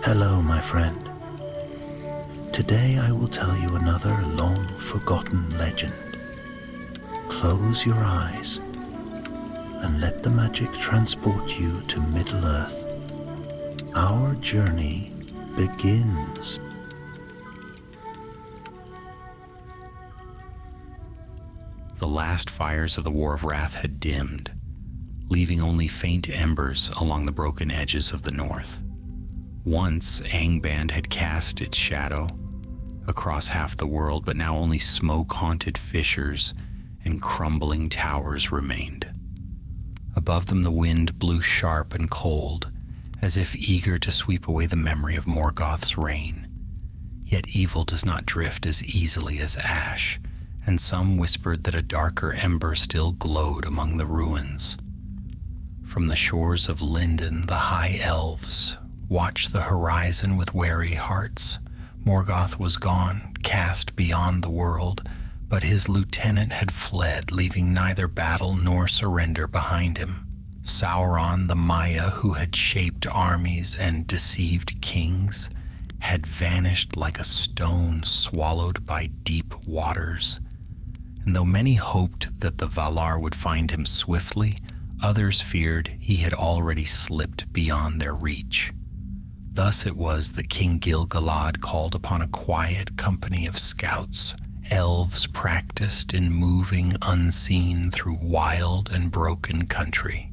Hello, my friend. Today I will tell you another long-forgotten legend. Close your eyes and let the magic transport you to Middle-earth. Our journey begins. The last fires of the War of Wrath had dimmed, leaving only faint embers along the broken edges of the north. Once, Angband had cast its shadow across half the world, but now only smoke-haunted fissures and crumbling towers remained. Above them the wind blew sharp and cold, as if eager to sweep away the memory of Morgoth's reign. Yet evil does not drift as easily as ash, and some whispered that a darker ember still glowed among the ruins. From the shores of Lindon, the high elves watched the horizon with wary hearts. Morgoth was gone, cast beyond the world, but his lieutenant had fled, leaving neither battle nor surrender behind him. Sauron, the Maya who had shaped armies and deceived kings, had vanished like a stone swallowed by deep waters. And though many hoped that the Valar would find him swiftly, others feared he had already slipped beyond their reach. Thus it was that King Gil-galad called upon a quiet company of scouts, elves practiced in moving unseen through wild and broken country.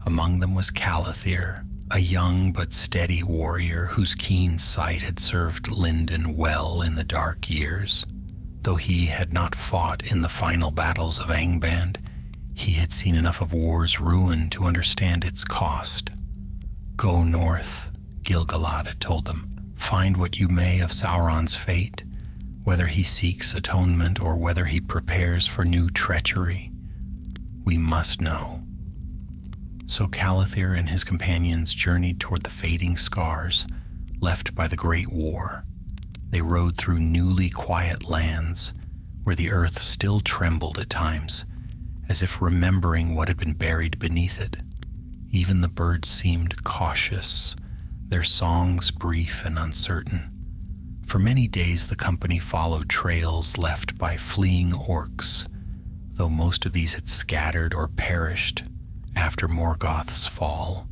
Among them was Calathir, a young but steady warrior whose keen sight had served Lindon well in the dark years. Though he had not fought in the final battles of Angband, he had seen enough of war's ruin to understand its cost. "Go north," Gil-galad had told them. "Find what you may of Sauron's fate, whether he seeks atonement or whether he prepares for new treachery. We must know." So Calathir and his companions journeyed toward the fading scars left by the Great War. They rode through newly quiet lands where the earth still trembled at times, as if remembering what had been buried beneath it. Even the birds seemed cautious, their songs brief and uncertain. For many days the company followed trails left by fleeing orcs, though most of these had scattered or perished after Morgoth's fall.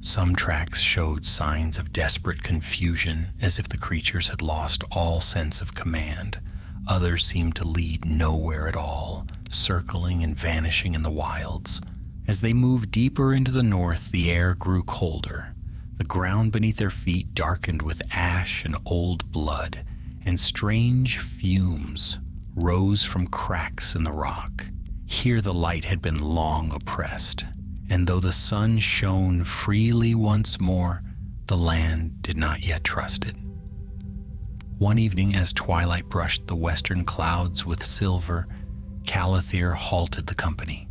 Some tracks showed signs of desperate confusion, as if the creatures had lost all sense of command. Others seemed to lead nowhere at all, circling and vanishing in the wilds. As they moved deeper into the north, the air grew colder. The ground beneath their feet darkened with ash and old blood, and strange fumes rose from cracks in the rock. Here the light had been long oppressed, and though the sun shone freely once more, the land did not yet trust it. One evening, as twilight brushed the western clouds with silver, Calathir halted the company.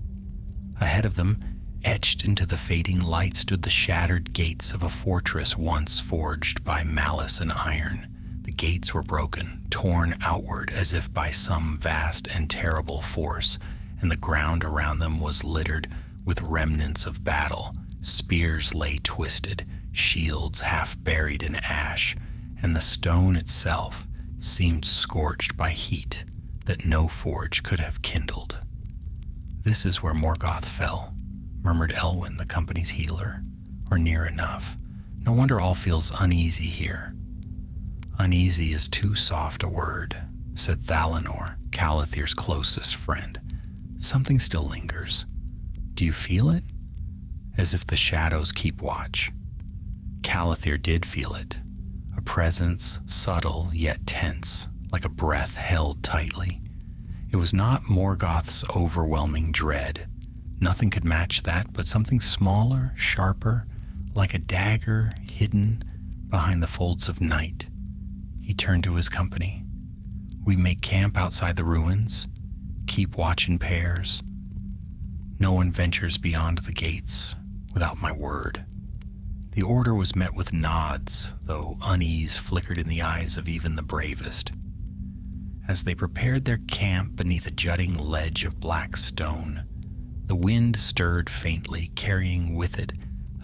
Ahead of them, etched into the fading light, stood the shattered gates of a fortress once forged by malice and iron. The gates were broken, torn outward as if by some vast and terrible force, and the ground around them was littered with remnants of battle. Spears lay twisted, shields half buried in ash, and the stone itself seemed scorched by heat that no forge could have kindled. "This is where Morgoth fell," murmured Elwyn, the company's healer, "or near enough. No wonder all feels uneasy here." "Uneasy is too soft a word," said Thalanor, Calathir's closest friend. "Something still lingers. Do you feel it?" As if the shadows keep watch. Calathir did feel it, a presence subtle yet tense, like a breath held tightly. It was not Morgoth's overwhelming dread. Nothing could match that, but something smaller, sharper, like a dagger hidden behind the folds of night. He turned to his company. "We make camp outside the ruins, keep watch in pairs. No one ventures beyond the gates without my word." The order was met with nods, though unease flickered in the eyes of even the bravest. As they prepared their camp beneath a jutting ledge of black stone, the wind stirred faintly, carrying with it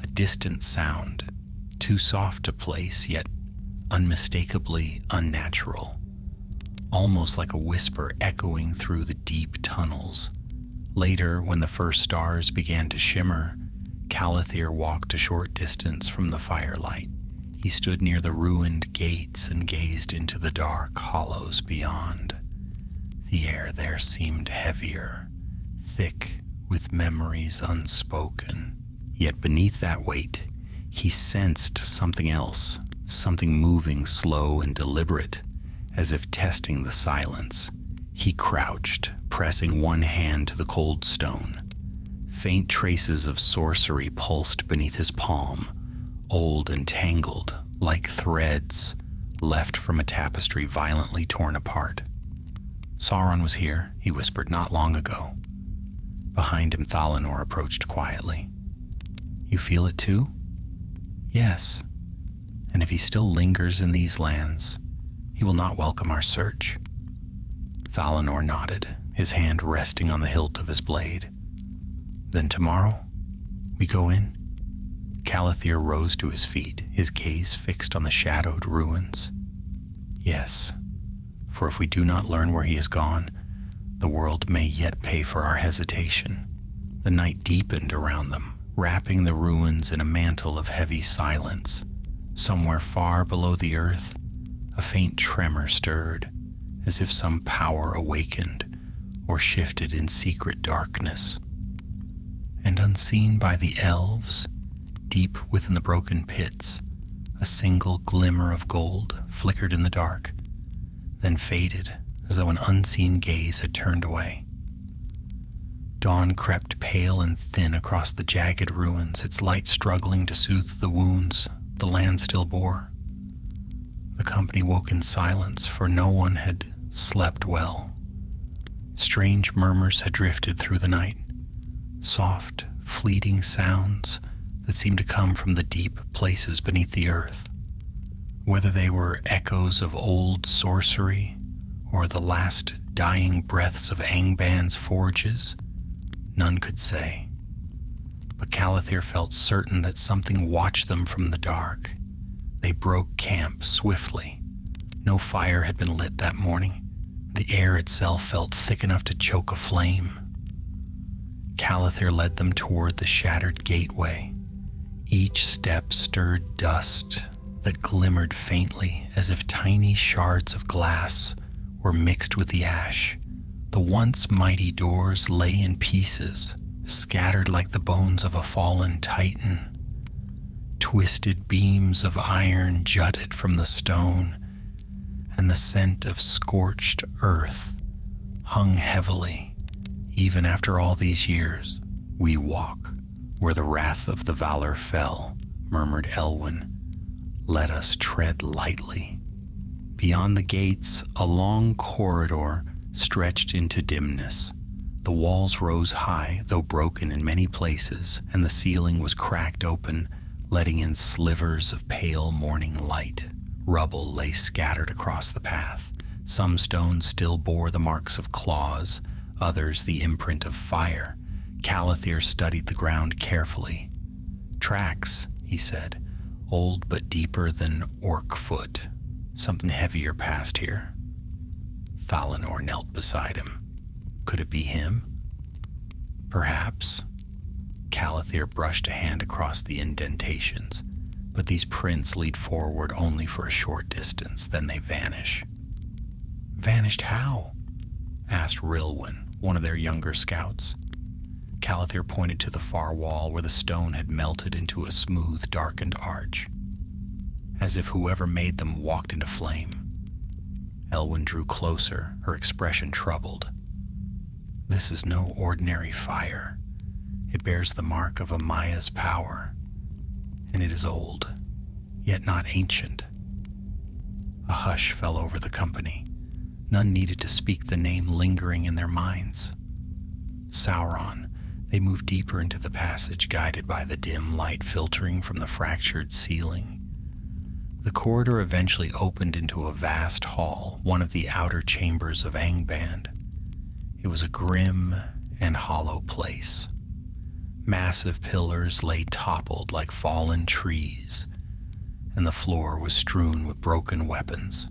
a distant sound, too soft to place, yet unmistakably unnatural, almost like a whisper echoing through the deep tunnels. Later, when the first stars began to shimmer, Calathir walked a short distance from the firelight. He stood near the ruined gates and gazed into the dark hollows beyond. The air there seemed heavier, thick with memories unspoken. Yet beneath that weight, he sensed something else, something moving slow and deliberate, as if testing the silence. He crouched, pressing one hand to the cold stone. Faint traces of sorcery pulsed beneath his palm, old and tangled, like threads left from a tapestry violently torn apart. Sauron was here, he whispered, not long ago. Behind him, Thalanor approached quietly. You feel it too? Yes. And if he still lingers in these lands, he will not welcome our search. Thalanor nodded, his hand resting on the hilt of his blade. Then tomorrow, we go in? Calathir rose to his feet, his gaze fixed on the shadowed ruins. Yes, for if we do not learn where he has gone, the world may yet pay for our hesitation. The night deepened around them, wrapping the ruins in a mantle of heavy silence. Somewhere far below the earth, a faint tremor stirred, as if some power awakened or shifted in secret darkness. And unseen by the elves, deep within the broken pits, a single glimmer of gold flickered in the dark, then faded as though an unseen gaze had turned away. Dawn crept pale and thin across the jagged ruins, its light struggling to soothe the wounds the land still bore. The company woke in silence, for no one had slept well. Strange murmurs had drifted through the night, soft, fleeting sounds that seemed to come from the deep places beneath the earth. Whether they were echoes of old sorcery or the last dying breaths of Angband's forges, none could say. But Calathir felt certain that something watched them from the dark. They broke camp swiftly. No fire had been lit that morning. The air itself felt thick enough to choke a flame. Calathir led them toward the shattered gateway. Each step stirred dust that glimmered faintly, as if tiny shards of glass were mixed with the ash. The once mighty doors lay in pieces, scattered like the bones of a fallen titan. Twisted beams of iron jutted from the stone, and the scent of scorched earth hung heavily, even after all these years. We walk where the wrath of the Valor fell, murmured Elwyn. Let us tread lightly. Beyond the gates, a long corridor stretched into dimness. The walls rose high, though broken in many places, and the ceiling was cracked open, letting in slivers of pale morning light. Rubble lay scattered across the path. Some stones still bore the marks of claws, others the imprint of fire. Calathir studied the ground carefully. Tracks, he said, old but deeper than orc foot. Something heavier passed here. Thalanor knelt beside him. Could it be him? Perhaps. Calathir brushed a hand across the indentations, but these prints lead forward only for a short distance, then they vanish. Vanished how? Asked Rilwyn, one of their younger scouts. Calathir pointed to the far wall where the stone had melted into a smooth, darkened arch, as if whoever made them walked into flame. Elwyn drew closer, her expression troubled. This is no ordinary fire. It bears the mark of a Maya's power, and it is old, yet not ancient. A hush fell over the company. None needed to speak the name lingering in their minds. Sauron. They moved deeper into the passage, guided by the dim light filtering from the fractured ceiling. The corridor eventually opened into a vast hall, one of the outer chambers of Angband. It was a grim and hollow place. Massive pillars lay toppled like fallen trees. and the floor was strewn with broken weapons.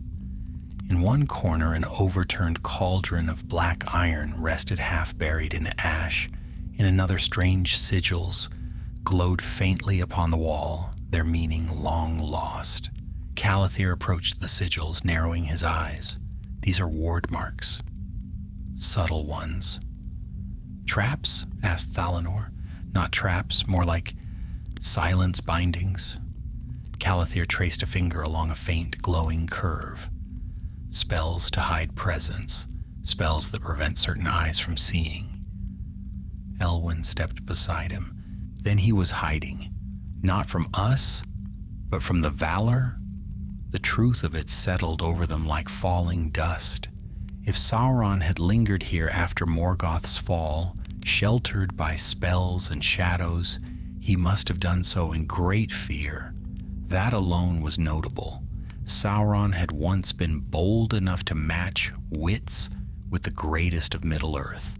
In one corner, an overturned cauldron of black iron rested half buried in ash. In another, strange sigils glowed faintly upon the wall, their meaning long lost. Calathir approached the sigils, narrowing his eyes. These are ward marks. Subtle ones. Traps? Asked Thalanor. Not traps, more like silence bindings. Calathir traced a finger along a faint, glowing curve. Spells to hide presence. Spells that prevent certain eyes from seeing. Elwyn stepped beside him. Then he was hiding. Not from us, but from the Valor. The truth of it settled over them like falling dust. If Sauron had lingered here after Morgoth's fall, sheltered by spells and shadows, he must have done so in great fear. That alone was notable. Sauron had once been bold enough to match wits with the greatest of Middle-earth.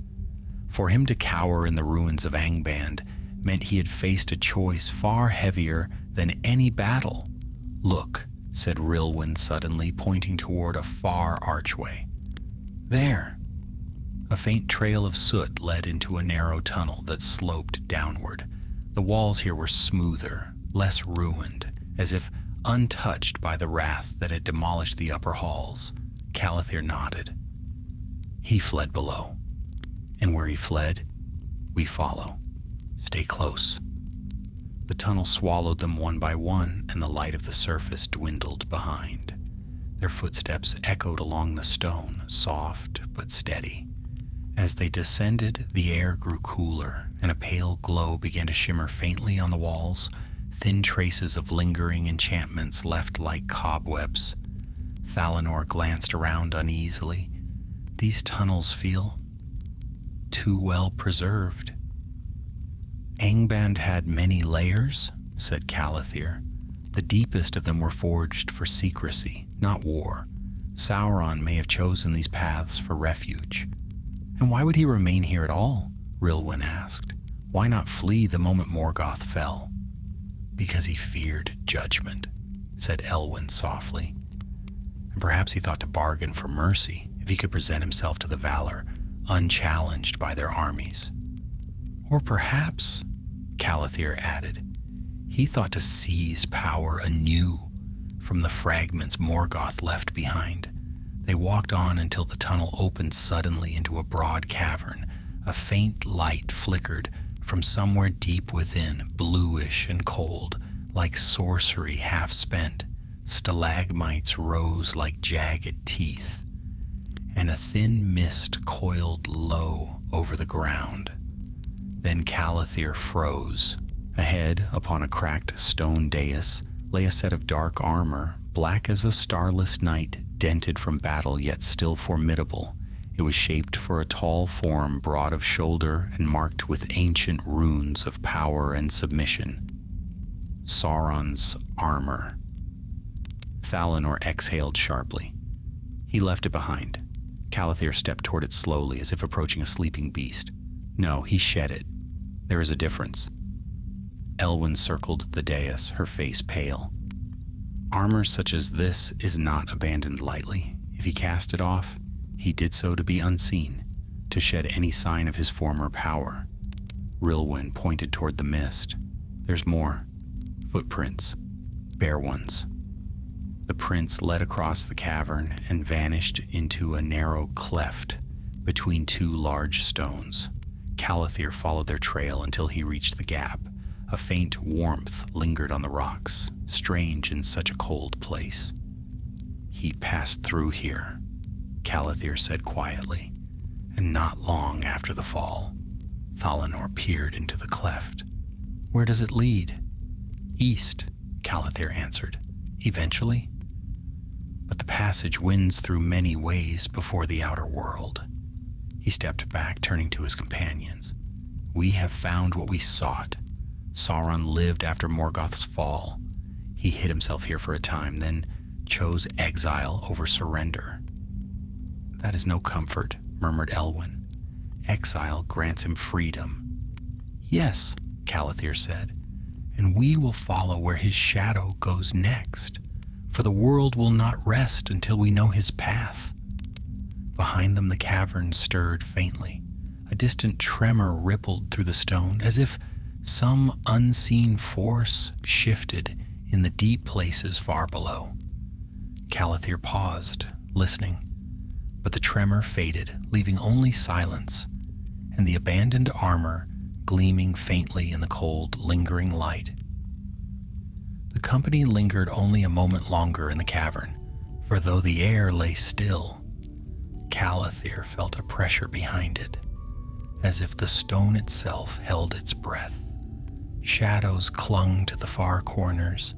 For him to cower in the ruins of Angband meant he had faced a choice far heavier than any battle. "Look," said Rilwyn suddenly, pointing toward a far archway. "There." A faint trail of soot led into a narrow tunnel that sloped downward. The walls here were smoother, less ruined, as if untouched by the wrath that had demolished the upper halls. Calathir nodded. He fled below. And where he fled, we follow. Stay close. The tunnel swallowed them one by one, and the light of the surface dwindled behind. Their footsteps echoed along the stone, soft but steady. As they descended, the air grew cooler, and a pale glow began to shimmer faintly on the walls, thin traces of lingering enchantments left like cobwebs. Thalanor glanced around uneasily. These tunnels feel too well preserved. Angband had many layers, said Calathir. The deepest of them were forged for secrecy, not war. Sauron may have chosen these paths for refuge. And why would he remain here at all? Rilwyn asked. Why not flee the moment Morgoth fell? Because he feared judgment, said Elwyn softly. And perhaps he thought to bargain for mercy if he could present himself to the Valor, unchallenged by their armies. Or perhaps, Calathir added, he thought to seize power anew from the fragments Morgoth left behind. They walked on until the tunnel opened suddenly into a broad cavern. A faint light flickered from somewhere deep within, bluish and cold, like sorcery half spent. Stalagmites rose like jagged teeth, and a thin mist coiled low over the ground. Then Calathir froze. Ahead, upon a cracked stone dais, lay a set of dark armor, black as a starless night, dented from battle yet still formidable. It was shaped for a tall form, broad of shoulder and marked with ancient runes of power and submission. Sauron's armor. Thalanor exhaled sharply. He left it behind. Calathir stepped toward it slowly, as if approaching a sleeping beast. No, he shed it. There is a difference. Elwyn circled the dais, her face pale. Armor such as this is not abandoned lightly. If he cast it off, he did so to be unseen, to shed any sign of his former power. Rilwyn pointed toward the mist. There's more. Footprints. Bare ones. The prints led across the cavern and vanished into a narrow cleft between two large stones. Calathir followed their trail until he reached the gap. A faint warmth lingered on the rocks, strange in such a cold place. He passed through here, Calathir said quietly, and not long after the fall. Thalanor peered into the cleft. Where does it lead? East, Calathir answered. Eventually? But the passage winds through many ways before the outer world. He stepped back, turning to his companions. We have found what we sought. Sauron lived after Morgoth's fall. He hid himself here for a time, then chose exile over surrender. That is no comfort, murmured Elwyn. Exile grants him freedom. Yes, Calathir said, and we will follow where his shadow goes next, for the world will not rest until we know his path." Behind them the cavern stirred faintly. A distant tremor rippled through the stone, as if some unseen force shifted in the deep places far below. Calathir paused, listening, but the tremor faded, leaving only silence and the abandoned armor gleaming faintly in the cold, lingering light. The company lingered only a moment longer in the cavern, for though the air lay still, Calathir felt a pressure behind it, as if the stone itself held its breath. Shadows clung to the far corners,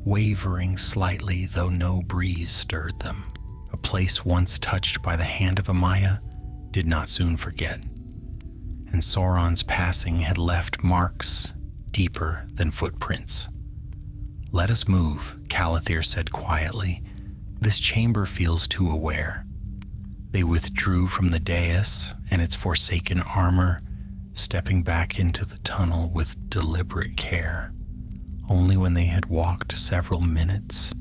wavering slightly though no breeze stirred them. A place once touched by the hand of Amaya did not soon forget, and Sauron's passing had left marks deeper than footprints. "Let us move," Calathir said quietly. "This chamber feels too aware." They withdrew from the dais and its forsaken armor, stepping back into the tunnel with deliberate care. Only when they had walked several minutes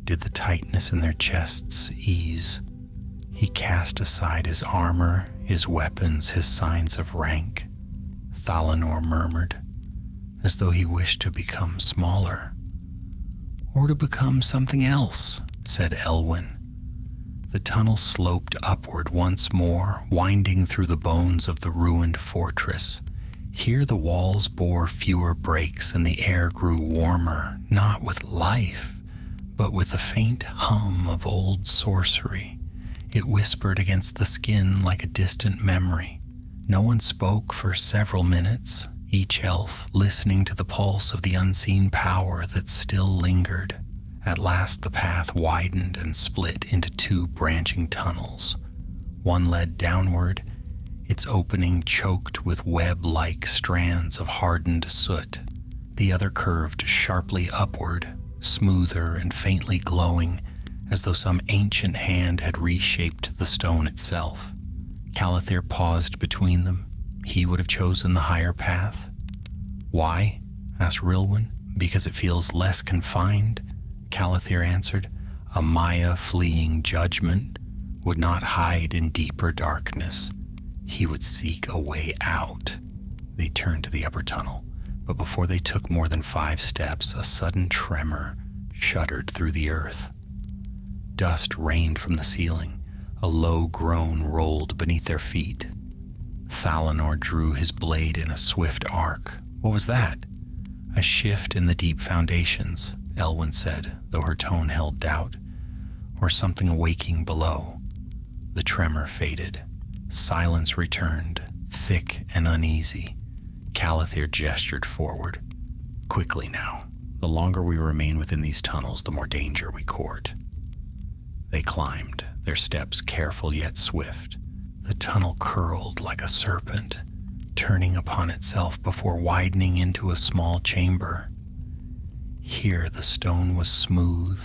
did the tightness in their chests ease. He cast aside his armor, his weapons, his signs of rank. Thalanor murmured, as though he wished to become smaller. "Or to become something else," said Elwyn. The tunnel sloped upward once more, winding through the bones of the ruined fortress. Here the walls bore fewer breaks and the air grew warmer, not with life, but with a faint hum of old sorcery. It whispered against the skin like a distant memory. No one spoke for several minutes, each elf listening to the pulse of the unseen power that still lingered. At last the path widened and split into two branching tunnels. One led downward, its opening choked with web-like strands of hardened soot. The other curved sharply upward, smoother and faintly glowing, as though some ancient hand had reshaped the stone itself. Calathir paused between them. He would have chosen the higher path. "Why?" asked Rilwyn. "Because it feels less confined," Calathir answered. "A Maya fleeing judgment would not hide in deeper darkness. He would seek a way out." They turned to the upper tunnel, but before they took more than 5 steps, a sudden tremor shuddered through the earth. Dust rained from the ceiling. A low groan rolled beneath their feet. Thalanor drew his blade in a swift arc. "What was that?" "A shift in the deep foundations," Elwyn said, though her tone held doubt. "Or something awaking below." The tremor faded. Silence returned, thick and uneasy. Calathir gestured forward. "Quickly now. The longer we remain within these tunnels, the more danger we court." They climbed, their steps careful yet swift. The tunnel curled like a serpent, turning upon itself before widening into a small chamber. Here the stone was smooth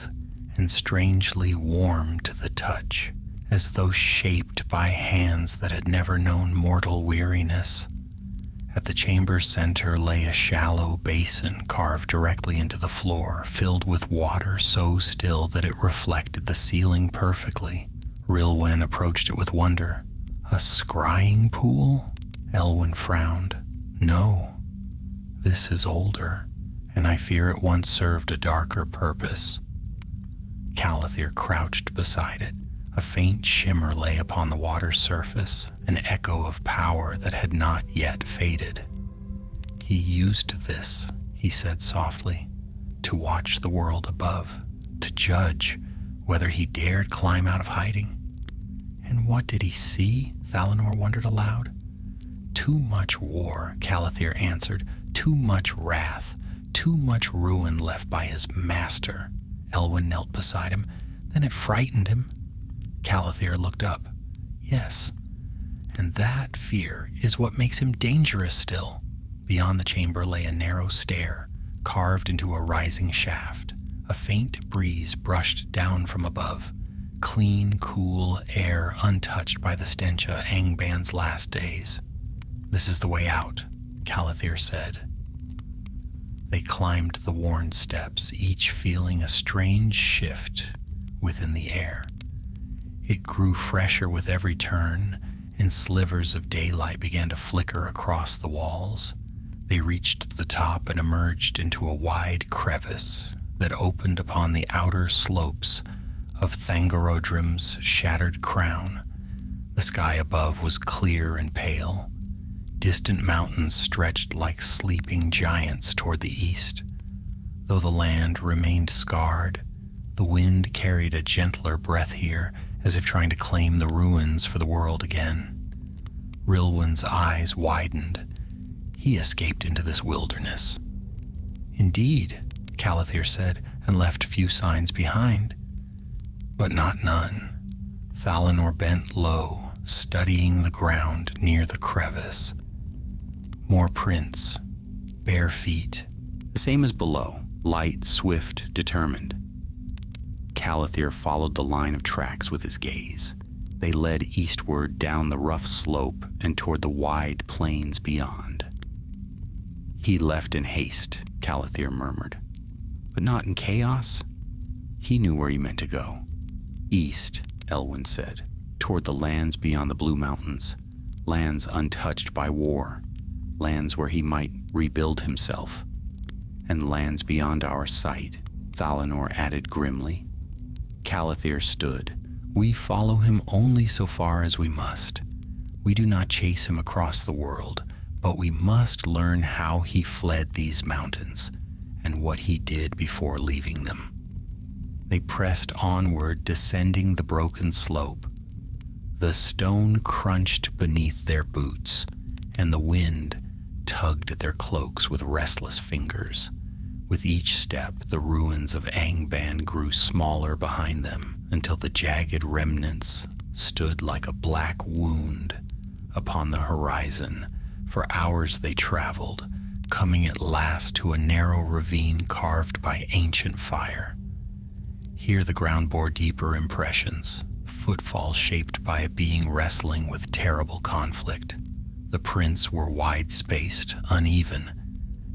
and strangely warm to the touch, as though shaped by hands that had never known mortal weariness. At the chamber's center lay a shallow basin carved directly into the floor, filled with water so still that it reflected the ceiling perfectly. Rilwen approached it with wonder. "A scrying pool?" Elwyn frowned. "No, this is older, and I fear it once served a darker purpose." Calathir crouched beside it. A faint shimmer lay upon the water's surface, an echo of power that had not yet faded. "He used this," he said softly, "to watch the world above, to judge whether he dared climb out of hiding." "And what did he see?" Thalanor wondered aloud. "Too much war," Calathir answered. "Too much wrath, too much ruin left by his master." Elwyn knelt beside him. "Then it frightened him." Calathir looked up. "Yes, and that fear is what makes him dangerous still." Beyond the chamber lay a narrow stair, carved into a rising shaft. A faint breeze brushed down from above. Clean, cool air untouched by the stench of Angban's last days. "This is the way out," Calathir said. They climbed the worn steps, each feeling a strange shift within the air. It grew fresher with every turn, and slivers of daylight began to flicker across the walls. They reached the top and emerged into a wide crevice that opened upon the outer slopes of Thangorodrim's shattered crown. The sky above was clear and pale. Distant mountains stretched like sleeping giants toward the east. Though the land remained scarred, the wind carried a gentler breath here, as if trying to claim the ruins for the world again. Rilwyn's eyes widened. He escaped into this wilderness. Indeed, Calathir said, and left few signs behind. But not none. Thalanor bent low, studying the ground near the crevice. More prints, bare feet. The same as below, light, swift, determined. Calathir followed the line of tracks with his gaze. They led eastward down the rough slope and toward the wide plains beyond. He left in haste, Calathir murmured. But not in chaos. He knew where he meant to go. East, Elwyn said, toward the lands beyond the Blue Mountains, lands untouched by war, lands where he might rebuild himself, and lands beyond our sight, Thalanor added grimly. Calathir stood. We follow him only so far as we must. We do not chase him across the world, but we must learn how he fled these mountains and what he did before leaving them. They pressed onward, descending the broken slope. The stone crunched beneath their boots, and the wind tugged at their cloaks with restless fingers. With each step, the ruins of Angband grew smaller behind them, until the jagged remnants stood like a black wound upon the horizon. For hours they traveled, coming at last to a narrow ravine carved by ancient fire. Here the ground bore deeper impressions, footfalls shaped by a being wrestling with terrible conflict. The prints were wide-spaced, uneven,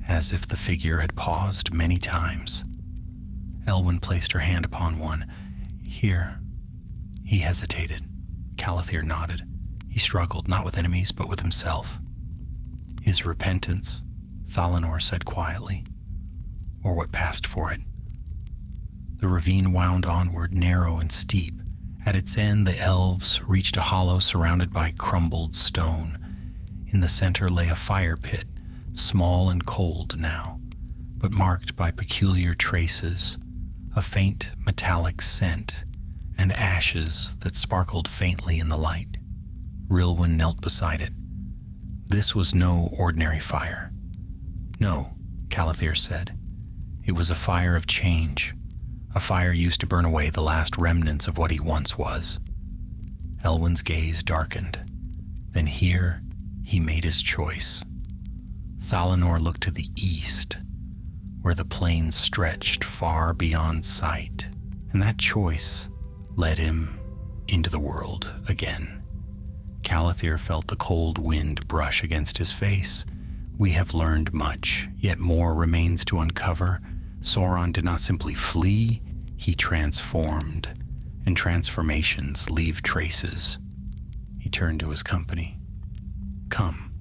as if the figure had paused many times. Elwyn placed her hand upon one. Here. He hesitated. Calathir nodded. He struggled, not with enemies, but with himself. His repentance, Thalanor said quietly, or what passed for it. The ravine wound onward, narrow and steep. At its end, the elves reached a hollow surrounded by crumbled stone. In the center lay a fire pit, small and cold now, but marked by peculiar traces, a faint metallic scent, and ashes that sparkled faintly in the light. Rilwyn knelt beside it. This was no ordinary fire. No, Calathir said. It was a fire of change, a fire used to burn away the last remnants of what he once was. Elwyn's gaze darkened. Then here, he made his choice. Thalanor looked to the east, where the plains stretched far beyond sight, and that choice led him into the world again. Calathir felt the cold wind brush against his face. We have learned much, yet more remains to uncover. Sauron did not simply flee, he transformed, and transformations leave traces. He turned to his company. Come.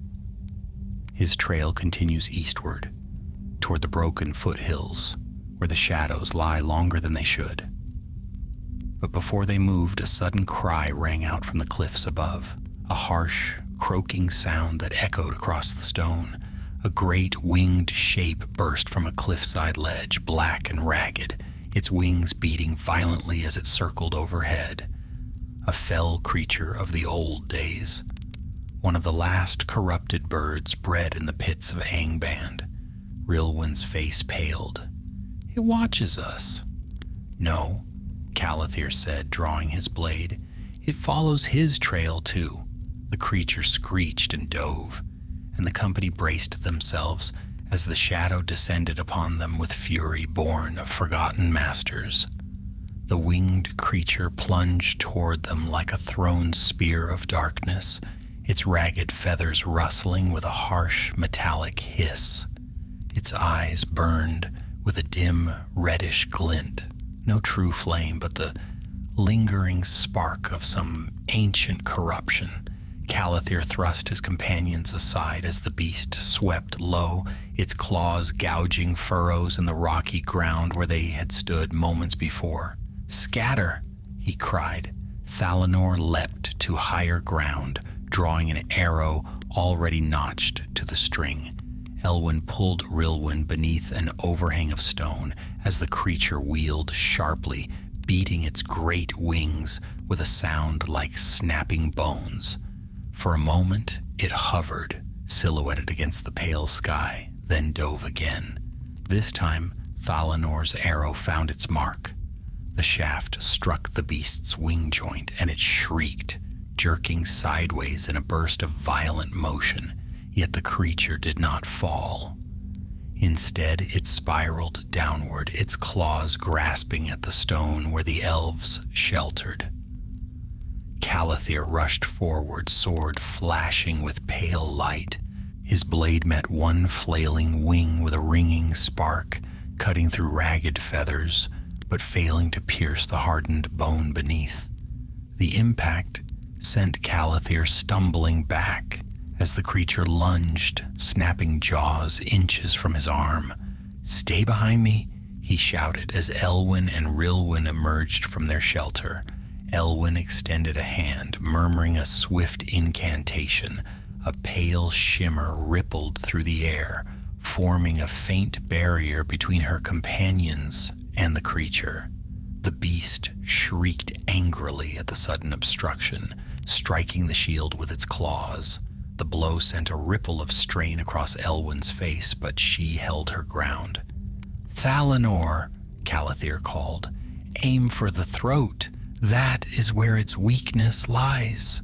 His trail continues eastward, toward the broken foothills, where the shadows lie longer than they should. But before they moved, a sudden cry rang out from the cliffs above, a harsh, croaking sound that echoed across the stone. A great winged shape burst from a cliffside ledge, black and ragged, its wings beating violently as it circled overhead. A fell creature of the old days, one of the last corrupted birds bred in the pits of Angband. Rilwyn's face paled. It watches us. No, Calathir said, drawing his blade. It follows his trail, too. The creature screeched and dove, and the company braced themselves as the shadow descended upon them with fury born of forgotten masters. The winged creature plunged toward them like a thrown spear of darkness, its ragged feathers rustling with a harsh, metallic hiss. Its eyes burned with a dim, reddish glint. No true flame, but the lingering spark of some ancient corruption. Calathir thrust his companions aside as the beast swept low, its claws gouging furrows in the rocky ground where they had stood moments before. "Scatter!" he cried. Thalanor leapt to higher ground, drawing an arrow already notched to the string. Elwyn pulled Rilwyn beneath an overhang of stone as the creature wheeled sharply, beating its great wings with a sound like snapping bones. For a moment, it hovered, silhouetted against the pale sky, then dove again. This time, Thalanor's arrow found its mark. The shaft struck the beast's wing joint, and it shrieked, jerking sideways in a burst of violent motion, yet the creature did not fall. Instead, it spiraled downward, its claws grasping at the stone where the elves sheltered. Calathir rushed forward, sword flashing with pale light. His blade met one flailing wing with a ringing spark, cutting through ragged feathers, but failing to pierce the hardened bone beneath. The impact sent Calathir stumbling back as the creature lunged, snapping jaws inches from his arm. "Stay behind me," he shouted as Elwyn and Rilwyn emerged from their shelter. Elwyn extended a hand, murmuring a swift incantation. A pale shimmer rippled through the air, forming a faint barrier between her companions and the creature. The beast shrieked angrily at the sudden obstruction, striking the shield with its claws. The blow sent a ripple of strain across Elwyn's face, but she held her ground. "Thalanor," Calathir called, "aim for the throat. That is where its weakness lies."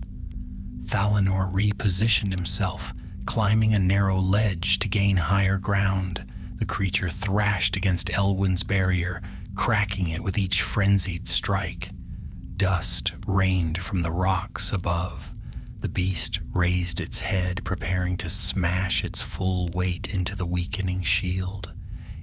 Thalanor repositioned himself, climbing a narrow ledge to gain higher ground. The creature thrashed against Elwyn's barrier, cracking it with each frenzied strike. Dust rained from the rocks above. The beast raised its head, preparing to smash its full weight into the weakening shield.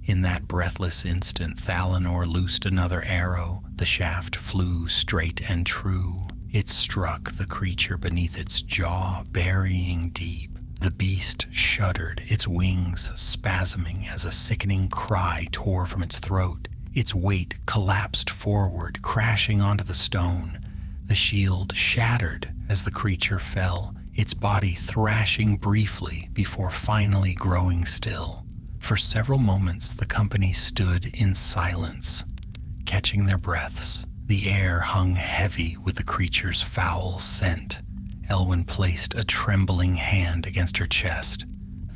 In that breathless instant, Thalanor loosed another arrow. The shaft flew straight and true. It struck the creature beneath its jaw, burying deep. The beast shuddered, its wings spasming as a sickening cry tore from its throat. Its weight collapsed forward, crashing onto the stone. The shield shattered as the creature fell, its body thrashing briefly before finally growing still. For several moments, the company stood in silence, catching their breaths. The air hung heavy with the creature's foul scent. Elwyn placed a trembling hand against her chest.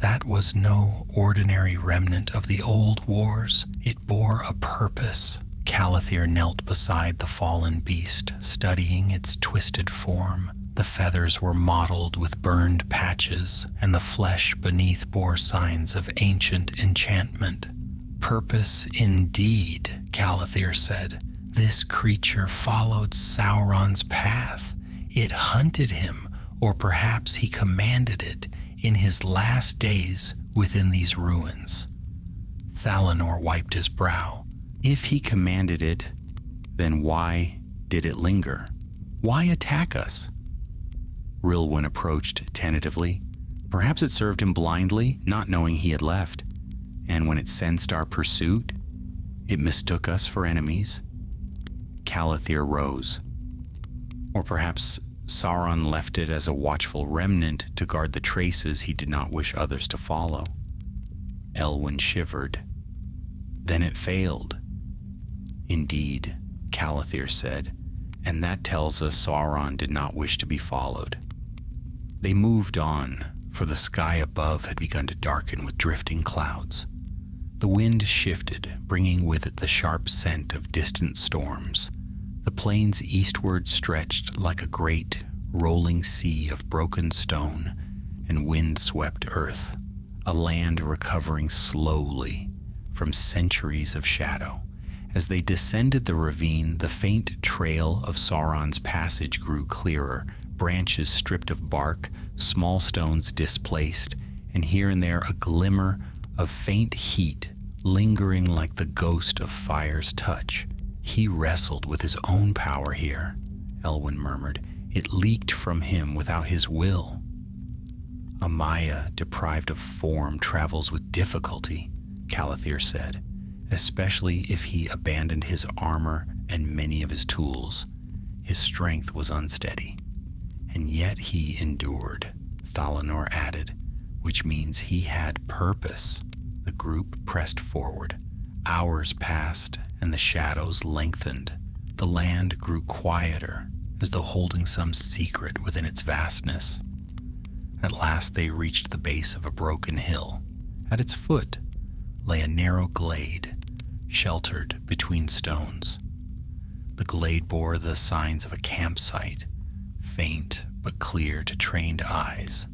That was no ordinary remnant of the old wars. It bore a purpose. Calathir knelt beside the fallen beast, studying its twisted form. The feathers were mottled with burned patches, and the flesh beneath bore signs of ancient enchantment. "Purpose indeed," Calathir said. "This creature followed Sauron's path. It hunted him, or perhaps he commanded it, in his last days within these ruins." Thalanor wiped his brow. If he commanded it, then why did it linger? Why attack us? Rilwyn approached tentatively. Perhaps it served him blindly, not knowing he had left. And when it sensed our pursuit, it mistook us for enemies. Calathir rose. Or perhaps Sauron left it as a watchful remnant to guard the traces he did not wish others to follow. Elwyn shivered. Then it failed. "Indeed," Calathir said, "and that tells us Sauron did not wish to be followed." They moved on, for the sky above had begun to darken with drifting clouds. The wind shifted, bringing with it the sharp scent of distant storms. The plains eastward stretched like a great, rolling sea of broken stone and wind-swept earth, a land recovering slowly from centuries of shadow. As they descended the ravine, the faint trail of Sauron's passage grew clearer, branches stripped of bark, small stones displaced, and here and there a glimmer of faint heat lingering like the ghost of fire's touch. He wrestled with his own power here, Elwyn murmured. It leaked from him without his will. A Maya deprived of form travels with difficulty, Calathir said, especially if he abandoned his armor and many of his tools. His strength was unsteady. And yet he endured, Thalanor added, which means he had purpose. The group pressed forward. Hours passed, and the shadows lengthened. The land grew quieter, as though holding some secret within its vastness. At last they reached the base of a broken hill. At its foot lay a narrow glade, sheltered between stones. The glade bore the signs of a campsite, faint but clear to trained eyes.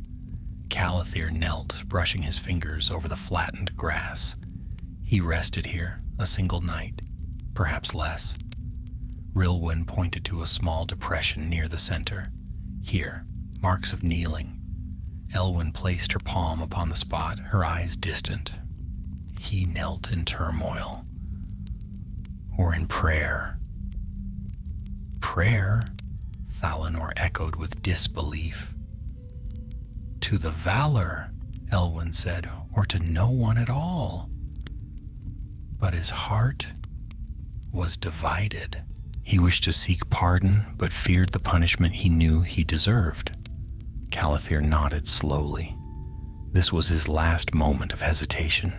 Calathir knelt, brushing his fingers over the flattened grass. He rested here a single night, perhaps less. Rilwyn pointed to a small depression near the center. Here, marks of kneeling. Elwyn placed her palm upon the spot, her eyes distant. He knelt in turmoil, or in prayer. Prayer? Thalanor echoed with disbelief. To the Valor, Elwyn said, or to no one at all. But his heart was divided. He wished to seek pardon, but feared the punishment he knew he deserved. Calathir nodded slowly. This was his last moment of hesitation.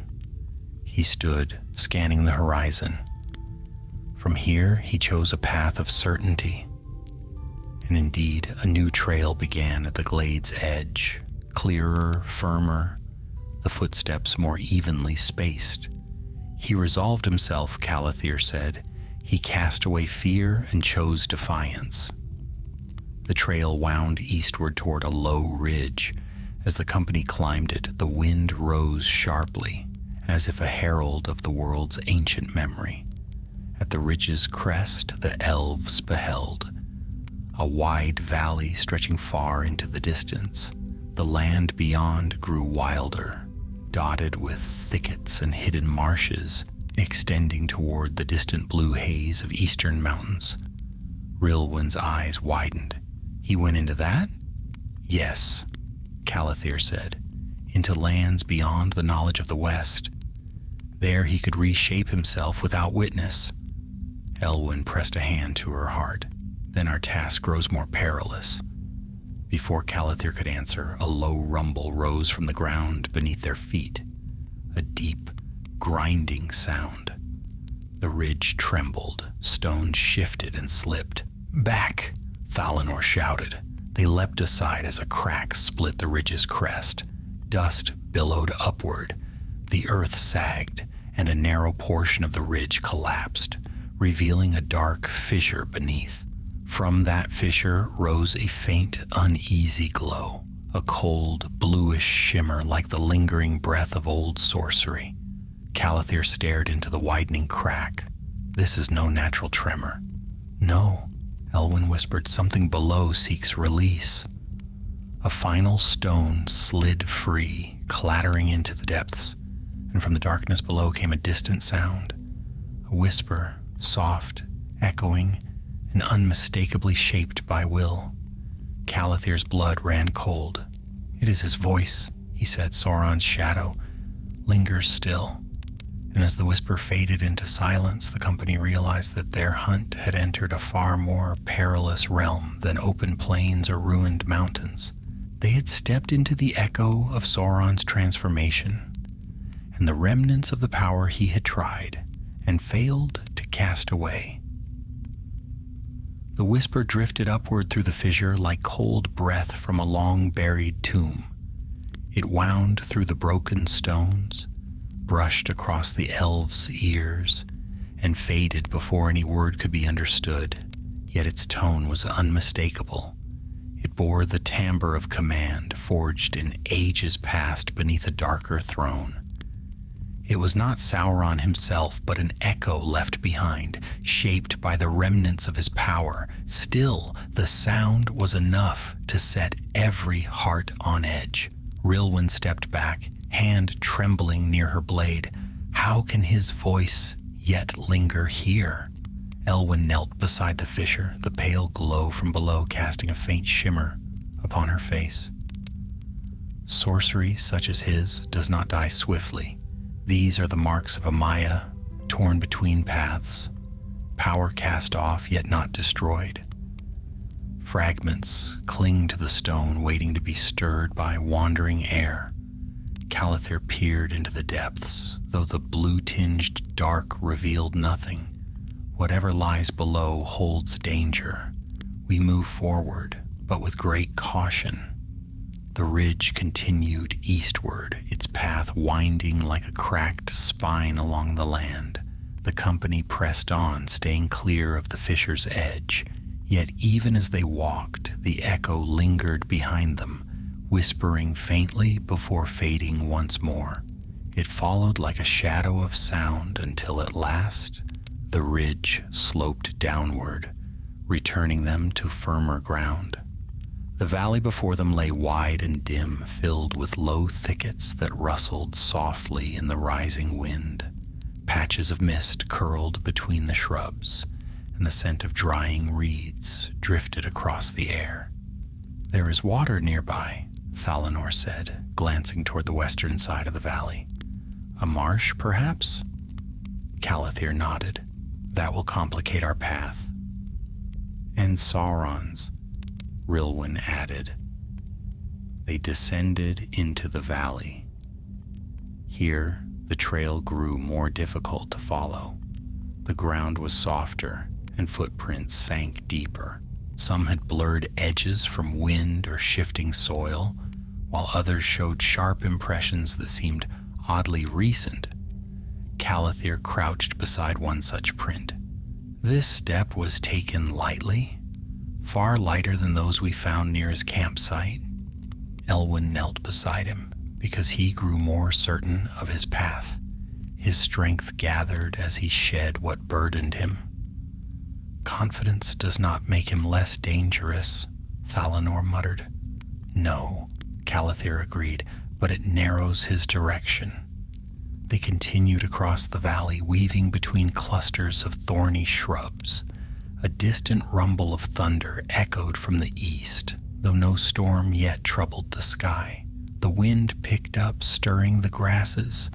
He stood, scanning the horizon. From here, he chose a path of certainty. And indeed, a new trail began at the glade's edge, clearer, firmer, the footsteps more evenly spaced. He resolved himself, Calathir said. He cast away fear and chose defiance. The trail wound eastward toward a low ridge. As the company climbed it, the wind rose sharply, as if a herald of the world's ancient memory. At the ridge's crest, the elves beheld a wide valley stretching far into the distance. The land beyond grew wilder, dotted with thickets and hidden marshes, extending toward the distant blue haze of eastern mountains. Rilwyn's eyes widened. He went into that? Yes, Calathir said, into lands beyond the knowledge of the West. There he could reshape himself without witness. Elwyn pressed a hand to her heart. Then our task grows more perilous. Before Calathir could answer, a low rumble rose from the ground beneath their feet. A deep, grinding sound. The ridge trembled, stones shifted and slipped. Back! Thalanor shouted. They leapt aside as a crack split the ridge's crest. Dust billowed upward. The earth sagged, and a narrow portion of the ridge collapsed, revealing a dark fissure beneath. From that fissure rose a faint, uneasy glow, a cold, bluish shimmer like the lingering breath of old sorcery. Calathir stared into the widening crack. This is no natural tremor. No, Elwyn whispered, something below seeks release. A final stone slid free, clattering into the depths, and from the darkness below came a distant sound. A whisper, soft, echoing, and unmistakably shaped by will. Calathir's blood ran cold. It is his voice, he said. Sauron's shadow lingers still. And as the whisper faded into silence, the company realized that their hunt had entered a far more perilous realm than open plains or ruined mountains. They had stepped into the echo of Sauron's transformation, and the remnants of the power he had tried and failed to cast away. The whisper drifted upward through the fissure like cold breath from a long-buried tomb. It wound through the broken stones, brushed across the elves' ears, and faded before any word could be understood, yet its tone was unmistakable. It bore the timbre of command forged in ages past beneath a darker throne. It was not Sauron himself, but an echo left behind, shaped by the remnants of his power. Still, the sound was enough to set every heart on edge. Rilwyn stepped back, hand trembling near her blade. How can his voice yet linger here? Elwyn knelt beside the fissure, the pale glow from below casting a faint shimmer upon her face. Sorcery such as his does not die swiftly. These are the marks of a Maya torn between paths, power cast off yet not destroyed. Fragments cling to the stone, waiting to be stirred by wandering air. Calathir peered into the depths, though the blue-tinged dark revealed nothing. Whatever lies below holds danger. We move forward, but with great caution. The ridge continued eastward, its path winding like a cracked spine along the land. The company pressed on, staying clear of the fissure's edge. Yet even as they walked, the echo lingered behind them, whispering faintly before fading once more. It followed like a shadow of sound until at last the ridge sloped downward, returning them to firmer ground. The valley before them lay wide and dim, filled with low thickets that rustled softly in the rising wind. Patches of mist curled between the shrubs, and the scent of drying reeds drifted across the air. "There is water nearby," Thalanor said, glancing toward the western side of the valley. "A marsh, perhaps?" Calathir nodded. "That will complicate our path." "And Sauron's," Rilwyn added. They descended into the valley. Here, the trail grew more difficult to follow. The ground was softer, and footprints sank deeper. Some had blurred edges from wind or shifting soil, while others showed sharp impressions that seemed oddly recent. Calathir crouched beside one such print. This step was taken lightly, far lighter than those we found near his campsite. Elwyn knelt beside him, because he grew more certain of his path. His strength gathered as he shed what burdened him. "Confidence does not make him less dangerous," Thalanor muttered. "No," Calathir agreed, "but it narrows his direction." They continued across the valley, weaving between clusters of thorny shrubs. A distant rumble of thunder echoed from the east, though no storm yet troubled the sky. The wind picked up, stirring the grasses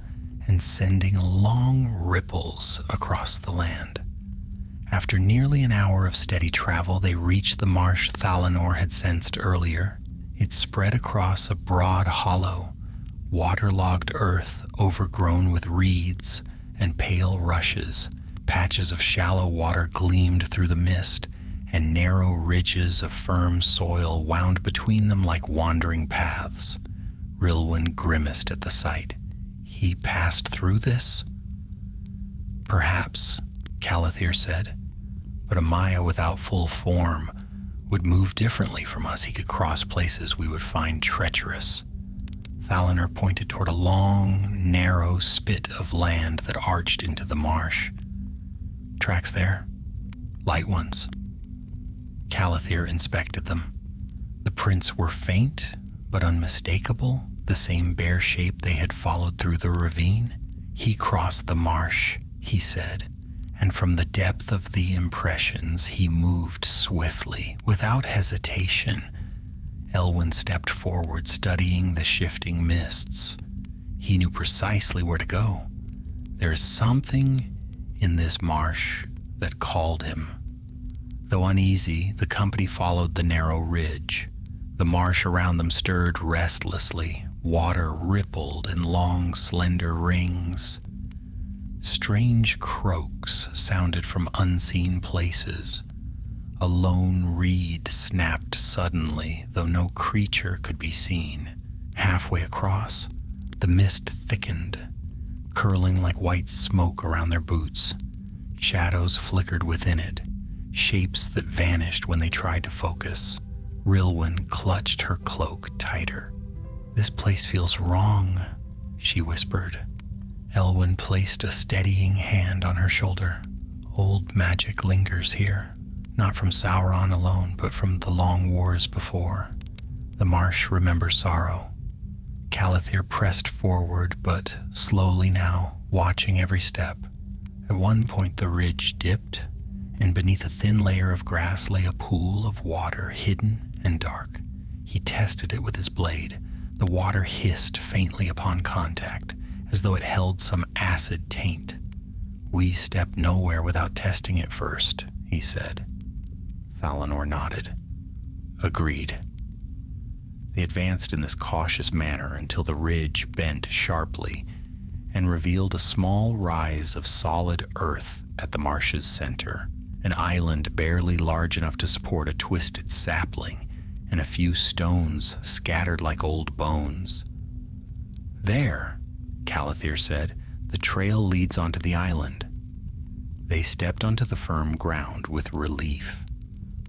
and sending long ripples across the land. After nearly an hour of steady travel, they reached the marsh Thalanor had sensed earlier. It spread across a broad hollow, waterlogged earth overgrown with reeds and pale rushes. Patches of shallow water gleamed through the mist, and narrow ridges of firm soil wound between them like wandering paths. Rilwyn grimaced at the sight. He passed through this? "Perhaps," Calathir said, "but a Maya without full form would move differently from us. He could cross places we would find treacherous." Thalanor pointed toward a long, narrow spit of land that arched into the marsh. "Tracks there? Light ones." Calathir inspected them. The prints were faint, but unmistakable, the same bare shape they had followed through the ravine. "He crossed the marsh," he said, and from the depth of the impressions he moved swiftly, without hesitation. Elwyn stepped forward, studying the shifting mists. He knew precisely where to go. There is something in this marsh that called him. Though uneasy, the company followed the narrow ridge. The marsh around them stirred restlessly. Water rippled in long, slender rings. Strange croaks sounded from unseen places. A lone reed snapped suddenly, though no creature could be seen. Halfway across, the mist thickened, curling like white smoke around their boots. Shadows flickered within it, shapes that vanished when they tried to focus. Rilwyn clutched her cloak tighter. "This place feels wrong," she whispered. Elwyn placed a steadying hand on her shoulder. "Old magic lingers here, not from Sauron alone, but from the long wars before. The marsh remembers sorrow." Calathir pressed forward, but slowly now, watching every step. At one point the ridge dipped, and beneath a thin layer of grass lay a pool of water, hidden and dark. He tested it with his blade. The water hissed faintly upon contact, as though it held some acid taint. "We step nowhere without testing it first," he said. Thalanor nodded. "Agreed." They advanced in this cautious manner until the ridge bent sharply and revealed a small rise of solid earth at the marsh's center, an island barely large enough to support a twisted sapling and a few stones scattered like old bones. "There," Calathir said, "the trail leads onto the island." They stepped onto the firm ground with relief.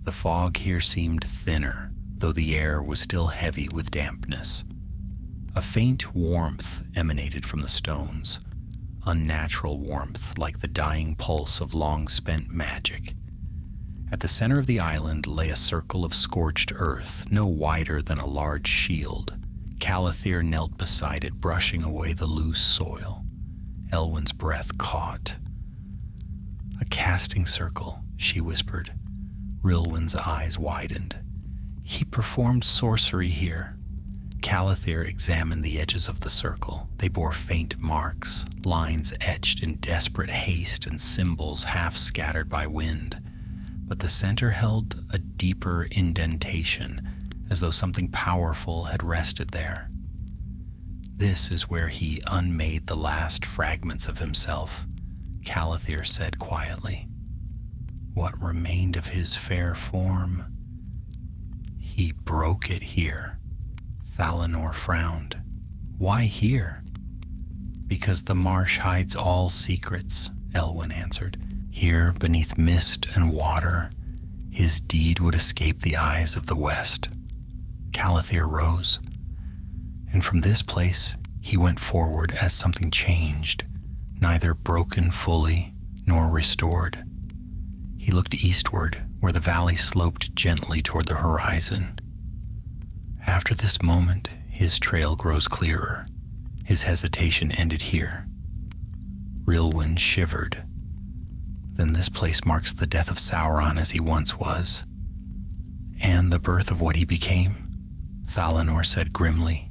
The fog here seemed thinner, though the air was still heavy with dampness. A faint warmth emanated from the stones, unnatural warmth like the dying pulse of long-spent magic. At the center of the island lay a circle of scorched earth, no wider than a large shield. Calathir knelt beside it, brushing away the loose soil. Elwyn's breath caught. "A casting circle," she whispered. Rilwyn's eyes widened. "He performed sorcery here." Calathir examined the edges of the circle. They bore faint marks, lines etched in desperate haste and symbols half scattered by wind. But the center held a deeper indentation, as though something powerful had rested there. "This is where he unmade the last fragments of himself," Calathir said quietly. "What remained of his fair form? He broke it here." Thalanor frowned. "Why here?" "Because the marsh hides all secrets," Elwyn answered. "Here, beneath mist and water, his deed would escape the eyes of the West." Calathir rose, and from this place he went forward as something changed, neither broken fully nor restored. He looked eastward, where the valley sloped gently toward the horizon. After this moment, his trail grows clearer. His hesitation ended here. Rilwyn shivered. "Then this place marks the death of Sauron as he once was, and the birth of what he became," Thalanor said grimly.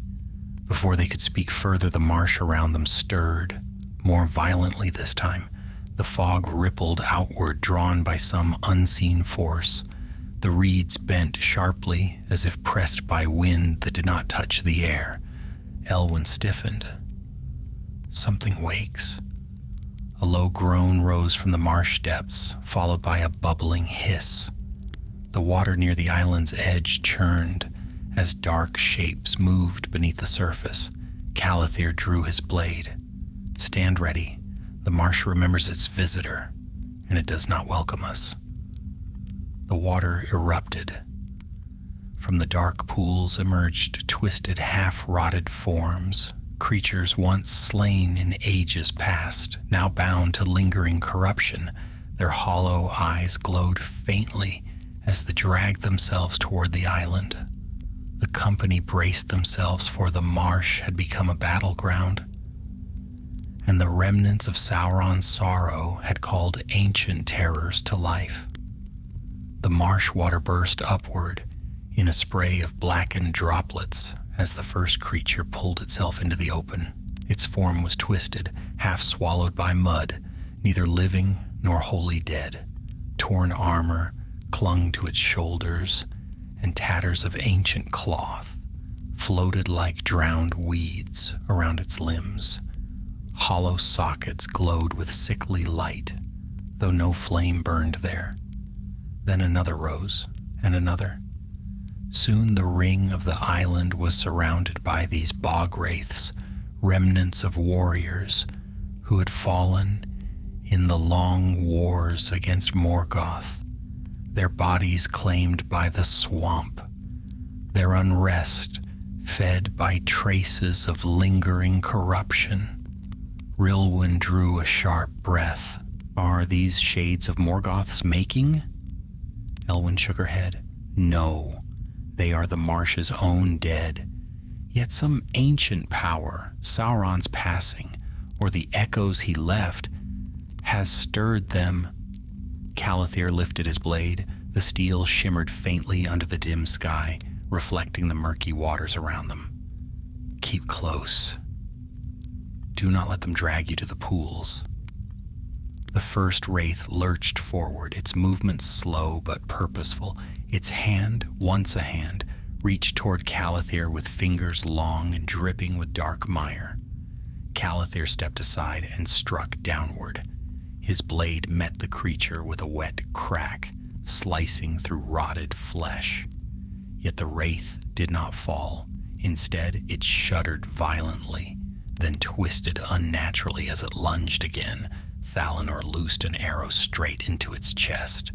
Before they could speak further, the marsh around them stirred, more violently this time. The fog rippled outward, drawn by some unseen force. The reeds bent sharply, as if pressed by wind that did not touch the air. Elwyn stiffened. "Something wakes." A low groan rose from the marsh depths, followed by a bubbling hiss. The water near the island's edge churned as dark shapes moved beneath the surface. Calathir drew his blade. "Stand ready. The marsh remembers its visitor, and it does not welcome us." The water erupted. From the dark pools emerged twisted, half-rotted forms, creatures once slain in ages past, now bound to lingering corruption. Their hollow eyes glowed faintly as they dragged themselves toward the island. The company braced themselves, for the marsh had become a battleground, and the remnants of Sauron's sorrow had called ancient terrors to life. The marsh water burst upward in a spray of blackened droplets as the first creature pulled itself into the open. Its form was twisted, half swallowed by mud, neither living nor wholly dead. Torn armor clung to its shoulders, and tatters of ancient cloth floated like drowned weeds around its limbs. Hollow sockets glowed with sickly light, though no flame burned there. Then another rose, and another. Soon the ring of the island was surrounded by these bog wraiths, remnants of warriors who had fallen in the long wars against Morgoth, their bodies claimed by the swamp, their unrest fed by traces of lingering corruption. Rilwyn drew a sharp breath. "Are these shades of Morgoth's making?" Elwyn shook her head. "No, they are the marsh's own dead. Yet some ancient power, Sauron's passing, or the echoes he left, has stirred them. Calathir lifted his blade. The steel shimmered faintly under the dim sky, reflecting the murky waters around them. Keep close. Do not let them drag you to the pools. The first wraith lurched forward, its movement slow but purposeful. Its hand, once a hand, reached toward Calathir with fingers long and dripping with dark mire. Calathir stepped aside and struck downward. His blade met the creature with a wet crack, slicing through rotted flesh. Yet the wraith did not fall. Instead, it shuddered violently, then twisted unnaturally as it lunged again. Thalanor loosed an arrow straight into its chest.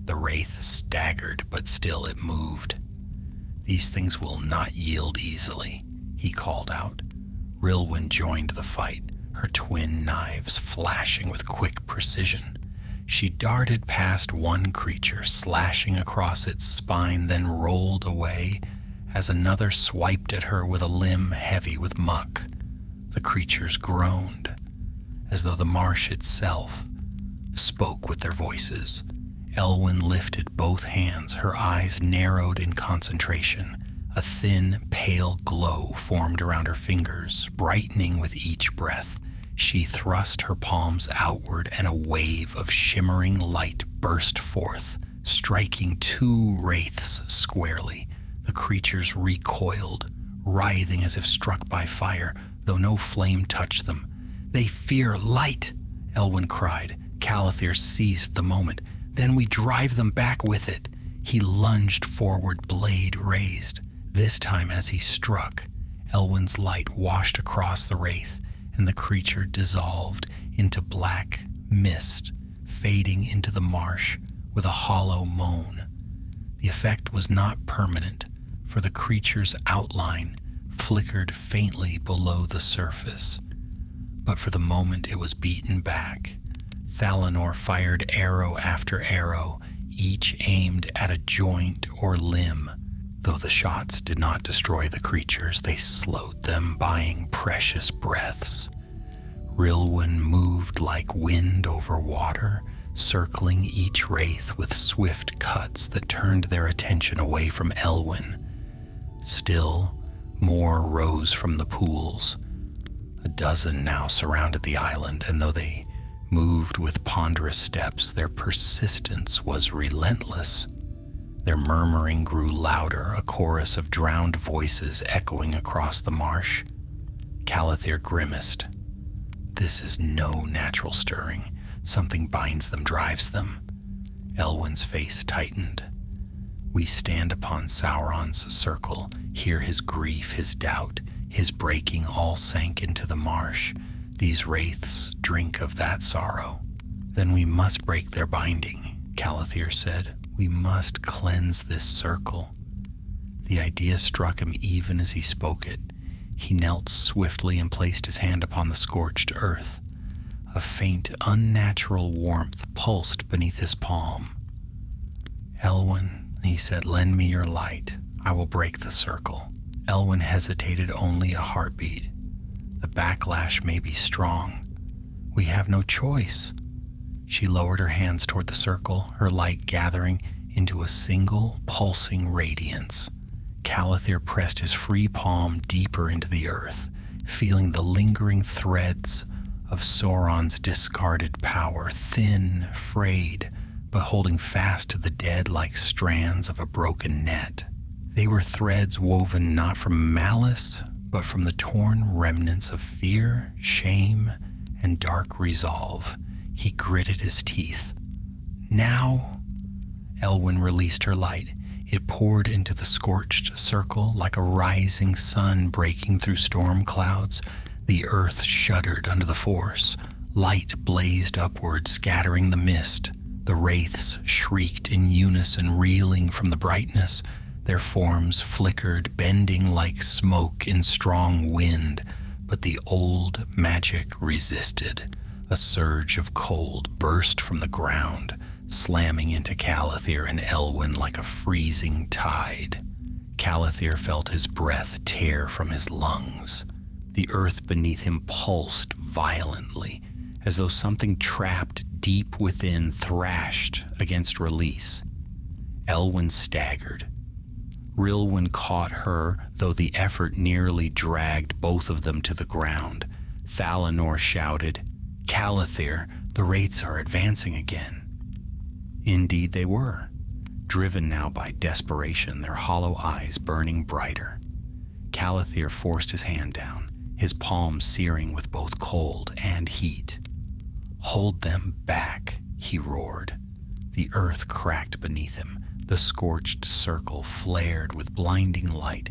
The wraith staggered, but still it moved. These things will not yield easily, he called out. Rilwyn joined the fight, her twin knives flashing with quick precision. She darted past one creature, slashing across its spine, then rolled away as another swiped at her with a limb heavy with muck. The creatures groaned, as though the marsh itself spoke with their voices. Elwyn lifted both hands, her eyes narrowed in concentration. A thin, pale glow formed around her fingers, brightening with each breath. She thrust her palms outward, and a wave of shimmering light burst forth, striking two wraiths squarely. The creatures recoiled, writhing as if struck by fire, though no flame touched them. "They fear light," Elwyn cried. Calathir seized the moment. "Then we drive them back with it." He lunged forward, blade raised. This time as he struck, Elwyn's light washed across the wraith, and the creature dissolved into black mist, fading into the marsh with a hollow moan. The effect was not permanent, for the creature's outline flickered faintly below the surface. But for the moment it was beaten back. Thalanor fired arrow after arrow, each aimed at a joint or limb. Though the shots did not destroy the creatures, they slowed them, buying precious breaths. Rilwyn moved like wind over water, circling each wraith with swift cuts that turned their attention away from Elwyn. Still, more rose from the pools. A dozen now surrounded the island, and though they moved with ponderous steps, their persistence was relentless. Their murmuring grew louder, a chorus of drowned voices echoing across the marsh. Calathir grimaced. This is no natural stirring. Something binds them, drives them. Elwyn's face tightened. We stand upon Sauron's circle, hear his grief, his doubt, his breaking all sank into the marsh. These wraiths drink of that sorrow. Then we must break their binding, Calathir said. We must cleanse this circle. The idea struck him even as he spoke it. He knelt swiftly and placed his hand upon the scorched earth. A faint, unnatural warmth pulsed beneath his palm. "Elwyn," he said, "lend me your light. I will break the circle." Elwyn hesitated only a heartbeat. The backlash may be strong. We have no choice. She lowered her hands toward the circle, her light gathering into a single, pulsing radiance. Calathir pressed his free palm deeper into the earth, feeling the lingering threads of Sauron's discarded power, thin, frayed, but holding fast to the dead like strands of a broken net. They were threads woven not from malice, but from the torn remnants of fear, shame, and dark resolve. He gritted his teeth. Now, Elwyn released her light. It poured into the scorched circle like a rising sun breaking through storm clouds. The earth shuddered under the force. Light blazed upward, scattering the mist. The wraiths shrieked in unison, reeling from the brightness. Their forms flickered, bending like smoke in strong wind. But the old magic resisted. A surge of cold burst from the ground, slamming into Calathir and Elwyn like a freezing tide. Calathir felt his breath tear from his lungs. The earth beneath him pulsed violently, as though something trapped deep within thrashed against release. Elwyn staggered. Rilwyn caught her, though the effort nearly dragged both of them to the ground. Thalanor shouted, "Calathir, the wraiths are advancing again." Indeed they were, driven now by desperation, their hollow eyes burning brighter. Calathir forced his hand down, his palms searing with both cold and heat. "Hold them back," he roared. The earth cracked beneath him. The scorched circle flared with blinding light,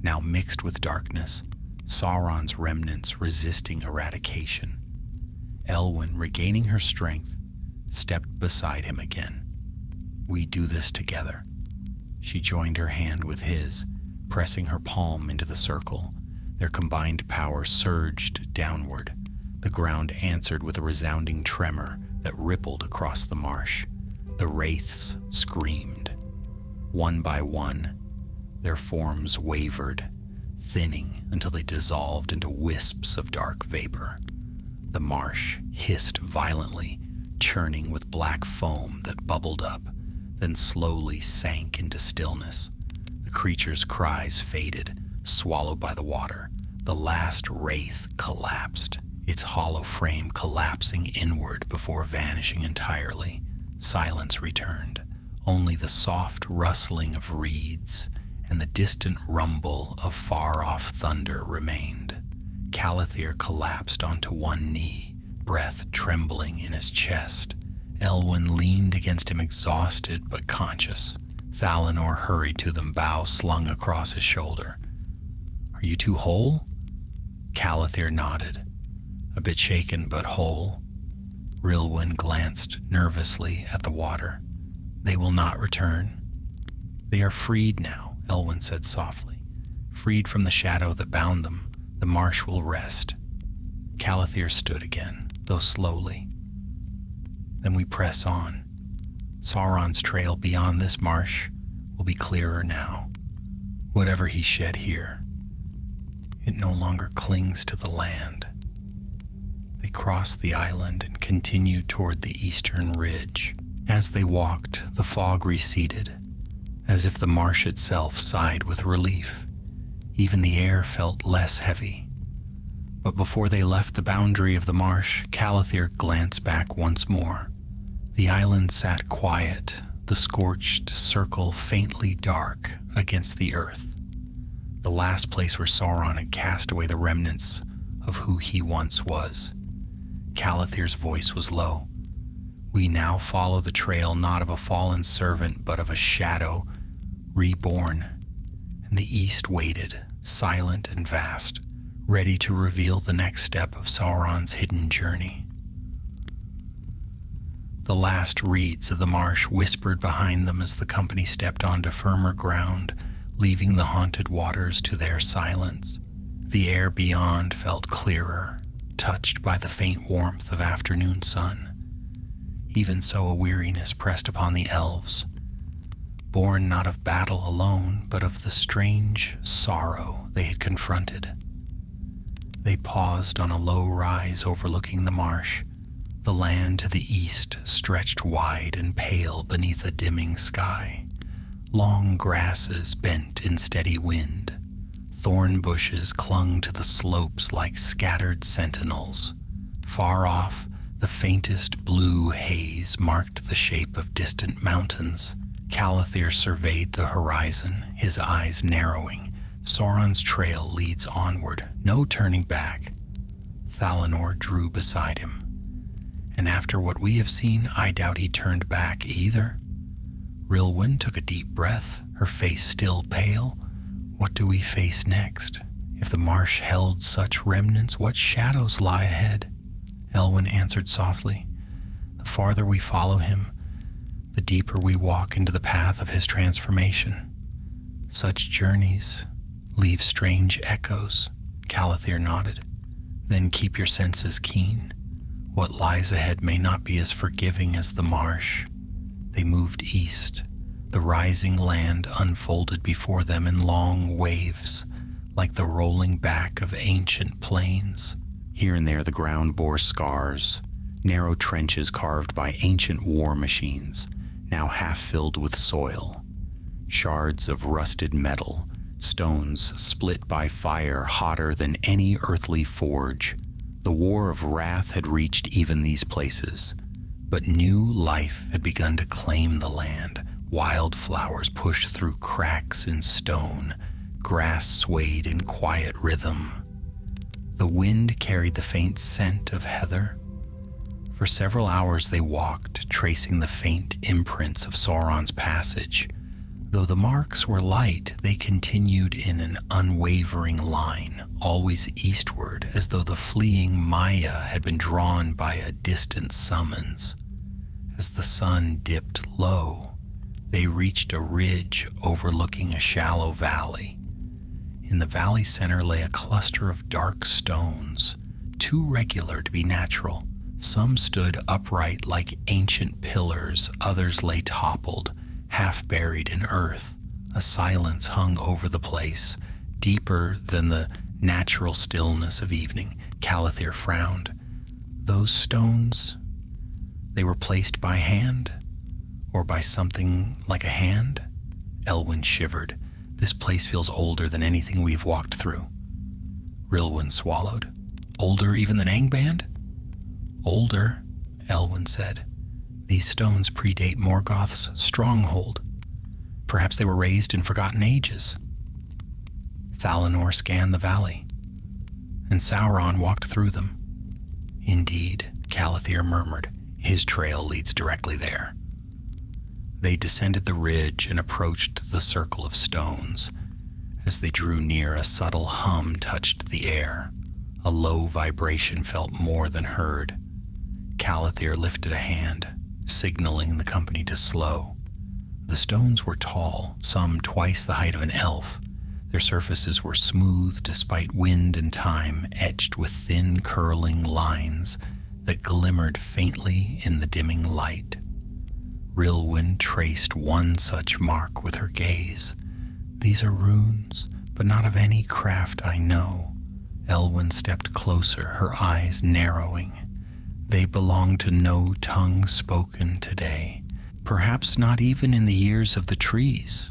now mixed with darkness, Sauron's remnants resisting eradication. Elwyn, regaining her strength, stepped beside him again. "We do this together." She joined her hand with his, pressing her palm into the circle. Their combined power surged downward. The ground answered with a resounding tremor that rippled across the marsh. The wraiths screamed. One by one, their forms wavered, thinning until they dissolved into wisps of dark vapor. The marsh hissed violently, churning with black foam that bubbled up, then slowly sank into stillness. The creature's cries faded, swallowed by the water. The last wraith collapsed, its hollow frame collapsing inward before vanishing entirely. Silence returned. Only the soft rustling of reeds and the distant rumble of far-off thunder remained. Calathir collapsed onto one knee, breath trembling in his chest. Elwyn leaned against him, exhausted but conscious. Thalanor hurried to them, bow slung across his shoulder. "Are you two whole?" Calathir nodded, a bit shaken but whole. Rilwyn glanced nervously at the water. "They will not return." "They are freed now," Elwyn said softly. "Freed from the shadow that bound them. The marsh will rest." Calathir stood again, though slowly. "Then we press on. Sauron's trail beyond this marsh will be clearer now. Whatever he shed here, it no longer clings to the land." They crossed the island and continued toward the eastern ridge. As they walked, the fog receded, as if the marsh itself sighed with relief. Even the air felt less heavy. But before they left the boundary of the marsh, Calathir glanced back once more. The island sat quiet, the scorched circle faintly dark against the earth. The last place where Sauron had cast away the remnants of who he once was. Calathir's voice was low. "We now follow the trail not of a fallen servant, but of a shadow reborn." And the east waited, silent and vast, ready to reveal the next step of Sauron's hidden journey. The last reeds of the marsh whispered behind them as the company stepped onto firmer ground, leaving the haunted waters to their silence. The air beyond felt clearer, touched by the faint warmth of afternoon sun. Even so, a weariness pressed upon the elves, born not of battle alone, but of the strange sorrow they had confronted. They paused on a low rise overlooking the marsh. The land to the east stretched wide and pale beneath a dimming sky. Long grasses bent in steady wind. Thorn bushes clung to the slopes like scattered sentinels. Far off, the faintest blue haze marked the shape of distant mountains. Calathir surveyed the horizon, his eyes narrowing. Sauron's trail leads onward, no turning back. Thalanor drew beside him. And after what we have seen, I doubt he turned back either. Rilwyn took a deep breath, her face still pale. What do we face next? If the marsh held such remnants, what shadows lie ahead? Elwyn answered softly. The farther we follow him, the deeper we walk into the path of his transformation. Such journeys leave strange echoes. Calathir nodded. Then keep your senses keen. What lies ahead may not be as forgiving as the marsh. They moved east, The rising land unfolded before them in long waves, like the rolling back of ancient plains. Here and there the ground bore scars, narrow trenches carved by ancient war machines, now half filled with soil. Shards of rusted metal, stones split by fire hotter than any earthly forge. The war of wrath had reached even these places, but new life had begun to claim the land. Wildflowers pushed through cracks in stone, grass swayed in quiet rhythm. The wind carried the faint scent of heather. For several hours they walked, tracing the faint imprints of Sauron's passage. Though the marks were light, they continued in an unwavering line, always eastward, as though the fleeing Maya had been drawn by a distant summons. As the sun dipped low, they reached a ridge overlooking a shallow valley. In the valley center lay a cluster of dark stones, too regular to be natural. Some stood upright like ancient pillars, others lay toppled, half buried in earth. A silence hung over the place, deeper than the natural stillness of evening. Calathir frowned. Those stones, they were placed by hand? Or by something like a hand? Elwyn shivered. This place feels older than anything we've walked through. Rilwyn swallowed. Older even than Angband? Older, Elwyn said. These stones predate Morgoth's stronghold. Perhaps they were raised in forgotten ages. Thalanor scanned the valley, and Sauron walked through them. Indeed, Calathir murmured. His trail leads directly there. They descended the ridge and approached the circle of stones. As they drew near, a subtle hum touched the air. A low vibration felt more than heard. Calathir lifted a hand, signaling the company to slow. The stones were tall, some twice the height of an elf. Their surfaces were smooth despite wind and time, etched with thin curling lines that glimmered faintly in the dimming light. Rilwyn traced one such mark with her gaze. These are runes, but not of any craft I know. Elwyn stepped closer, her eyes narrowing. They belong to no tongue spoken today, perhaps not even in the years of the trees.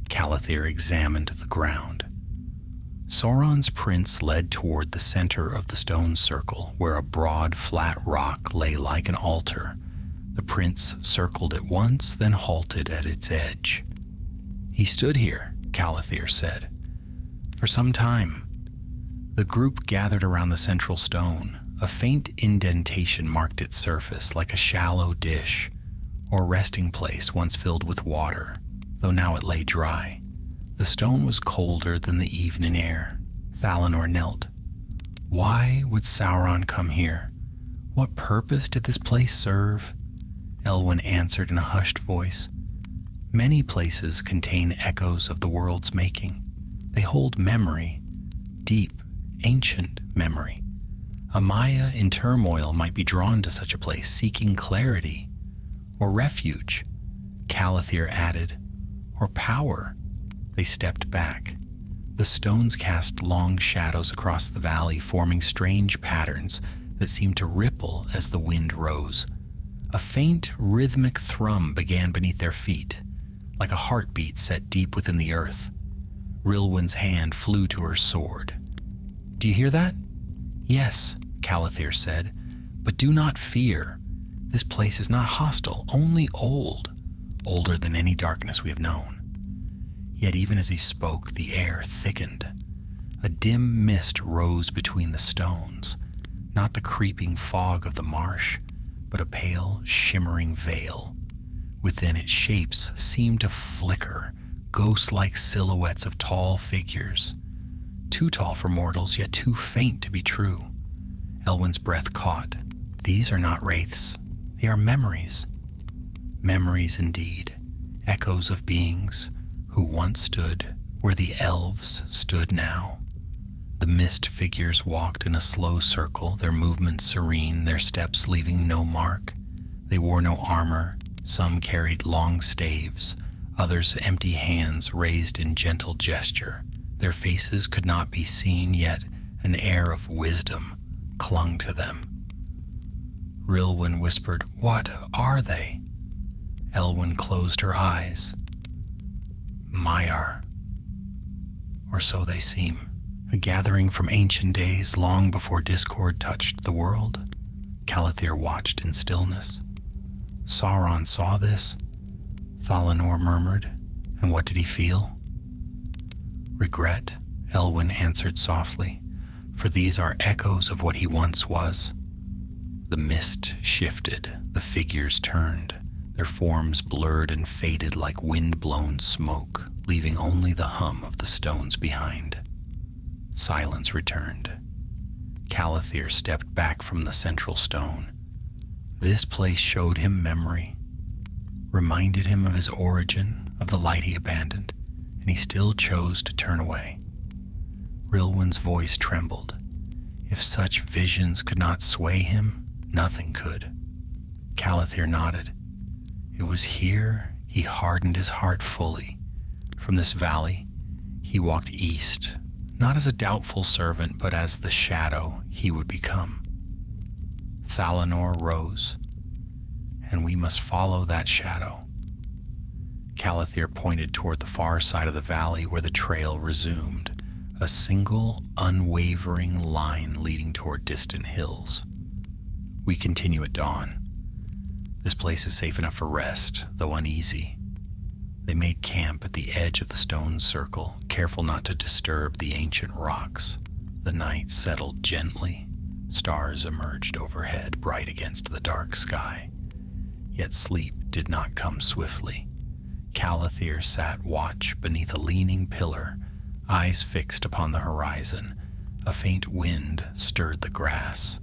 Calathir examined the ground. Sauron's prints led toward the center of the stone circle, where a broad, flat rock lay like an altar. The prince circled it once, then halted at its edge. He stood here, Calathir said, for some time. The group gathered around the central stone. A faint indentation marked its surface, like a shallow dish or resting place once filled with water, though now it lay dry. The stone was colder than the evening air. Thalanor knelt. Why would Sauron come here? What purpose did this place serve? Elwyn answered in a hushed voice. Many places contain echoes of the world's making. They hold memory, deep, ancient memory. A Maya in turmoil might be drawn to such a place, seeking clarity or refuge, Calathir added, or power. They stepped back. The stones cast long shadows across the valley, forming strange patterns that seemed to ripple as the wind rose. A faint, rhythmic thrum began beneath their feet, like a heartbeat set deep within the earth. Rilwyn's hand flew to her sword. Do you hear that? Yes, Calathir said, but do not fear. This place is not hostile, only old, older than any darkness we have known. Yet even as he spoke, the air thickened. A dim mist rose between the stones, not the creeping fog of the marsh, but a pale, shimmering veil. Within it, shapes seemed to flicker, ghost-like silhouettes of tall figures. Too tall for mortals, yet too faint to be true. Elwyn's breath caught. These are not wraiths. They are memories. Memories indeed, echoes of beings who once stood where the elves stood now. The mist figures walked in a slow circle, their movements serene, their steps leaving no mark. They wore no armor, Some carried long staves, others empty hands raised in gentle gesture. Their faces could not be seen, yet an air of wisdom clung to them. Rilwyn whispered, "What are they?" Elwyn closed her eyes. Maiar, or so they seem. A gathering from ancient days, long before discord touched the world. Calathir watched in stillness. Sauron saw this, Thalanor murmured, and what did he feel? Regret, Elwyn answered softly, for these are echoes of what he once was. The mist shifted, the figures turned, their forms blurred and faded like wind-blown smoke, leaving only the hum of the stones behind. Silence returned. Calathir stepped back from the central stone. This place showed him memory, reminded him of his origin, of the light he abandoned, and he still chose to turn away. Rilwyn's voice trembled. If such visions could not sway him, nothing could. Calathir nodded. It was here he hardened his heart fully. From this valley, he walked east, not as a doubtful servant, but as the shadow he would become. Thalanor rose, and we must follow that shadow. Calathir pointed toward the far side of the valley where the trail resumed, a single, unwavering line leading toward distant hills. We continue at dawn. This place is safe enough for rest, though uneasy. They made camp at the edge of the stone circle, careful not to disturb the ancient rocks. The night settled gently. Stars emerged overhead, bright against the dark sky. Yet sleep did not come swiftly. Calathir sat watch beneath a leaning pillar, eyes fixed upon the horizon. A faint wind stirred the grass.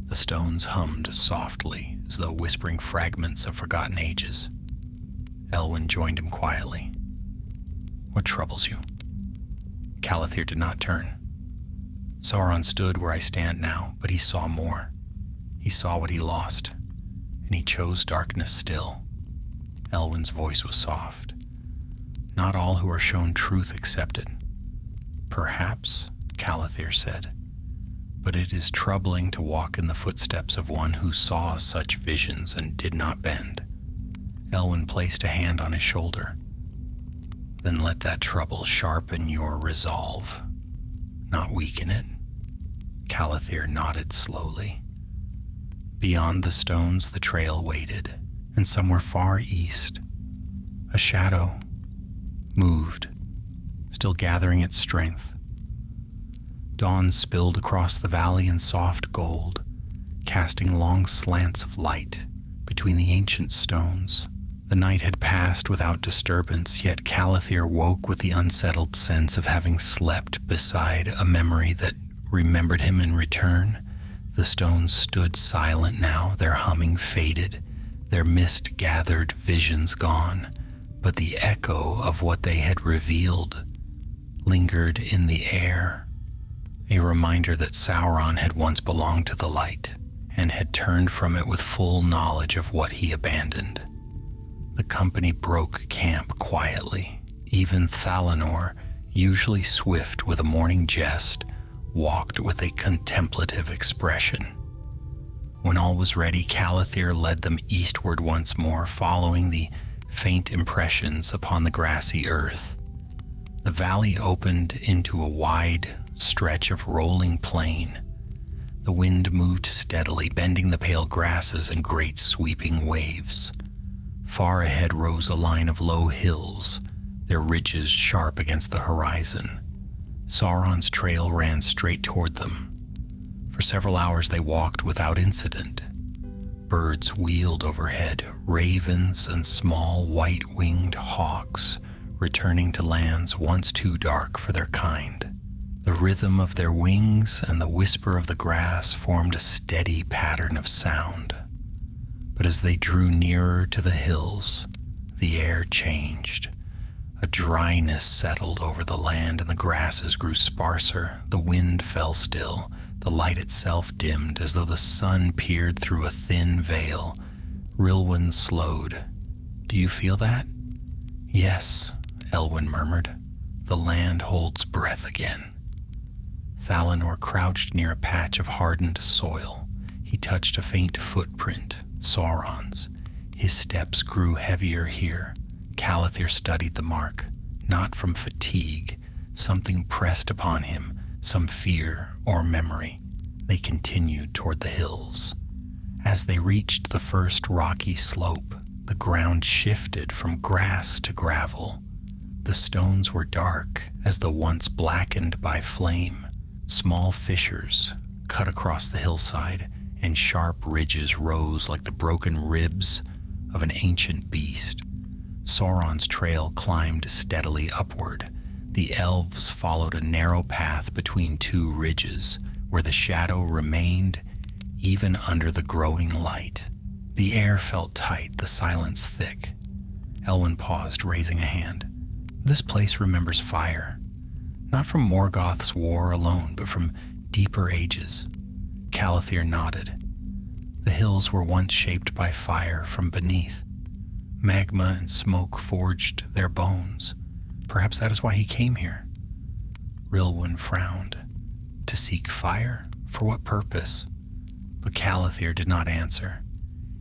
The stones hummed softly, as though whispering fragments of forgotten ages. Elwyn joined him quietly. "What troubles you?" Calathir did not turn. Sauron stood where I stand now, but he saw more. He saw what he lost, and he chose darkness still. Elwyn's voice was soft. "Not all who are shown truth accept it." "Perhaps," Calathir said, "but it is troubling to walk in the footsteps of one who saw such visions and did not bend." Elwyn placed a hand on his shoulder. "Then let that trouble sharpen your resolve, not weaken it." Calathir nodded slowly. Beyond the stones the trail waited, and somewhere far east, a shadow moved, still gathering its strength. Dawn spilled across the valley in soft gold, casting long slants of light between the ancient stones. The night had passed without disturbance, yet Calathir woke with the unsettled sense of having slept beside a memory that remembered him in return. The stones stood silent now, their humming faded, their mist-gathered visions gone, but the echo of what they had revealed lingered in the air, a reminder that Sauron had once belonged to the light and had turned from it with full knowledge of what he abandoned. The company broke camp quietly. Even Thalanor, usually swift with a morning jest, walked with a contemplative expression. When all was ready, Calathir led them eastward once more, following the faint impressions upon the grassy earth. The valley opened into a wide stretch of rolling plain. The wind moved steadily, bending the pale grasses in great sweeping waves. Far ahead rose a line of low hills, their ridges sharp against the horizon. Sauron's trail ran straight toward them. For several hours they walked without incident. Birds wheeled overhead, ravens and small white-winged hawks, returning to lands once too dark for their kind. The rhythm of their wings and the whisper of the grass formed a steady pattern of sound. But as they drew nearer to the hills, the air changed. A dryness settled over the land and the grasses grew sparser. The wind fell still. The light itself dimmed as though the sun peered through a thin veil. Rilwyn slowed, Do you feel that? Yes, Elwyn murmured. The land holds breath again. Thalanor crouched near a patch of hardened soil. He touched a faint footprint, Sauron's. His steps grew heavier here. Calathir studied the mark, not from fatigue. Something pressed upon him, some fear or memory. They continued toward the hills. As they reached the first rocky slope, the ground shifted from grass to gravel. The stones were dark as though once blackened by flame. Small fissures cut across the hillside, and sharp ridges rose like the broken ribs of an ancient beast. Sauron's trail climbed steadily upward. The elves followed a narrow path between two ridges, where the shadow remained even under the growing light. The air felt tight, the silence thick. Elwyn paused, raising a hand. This place remembers fire, not from Morgoth's war alone, but from deeper ages. Calathir nodded. The hills were once shaped by fire from beneath. Magma and smoke forged their bones. Perhaps that is why he came here. Rilwyn frowned. To seek fire? For what purpose? But Calathir did not answer.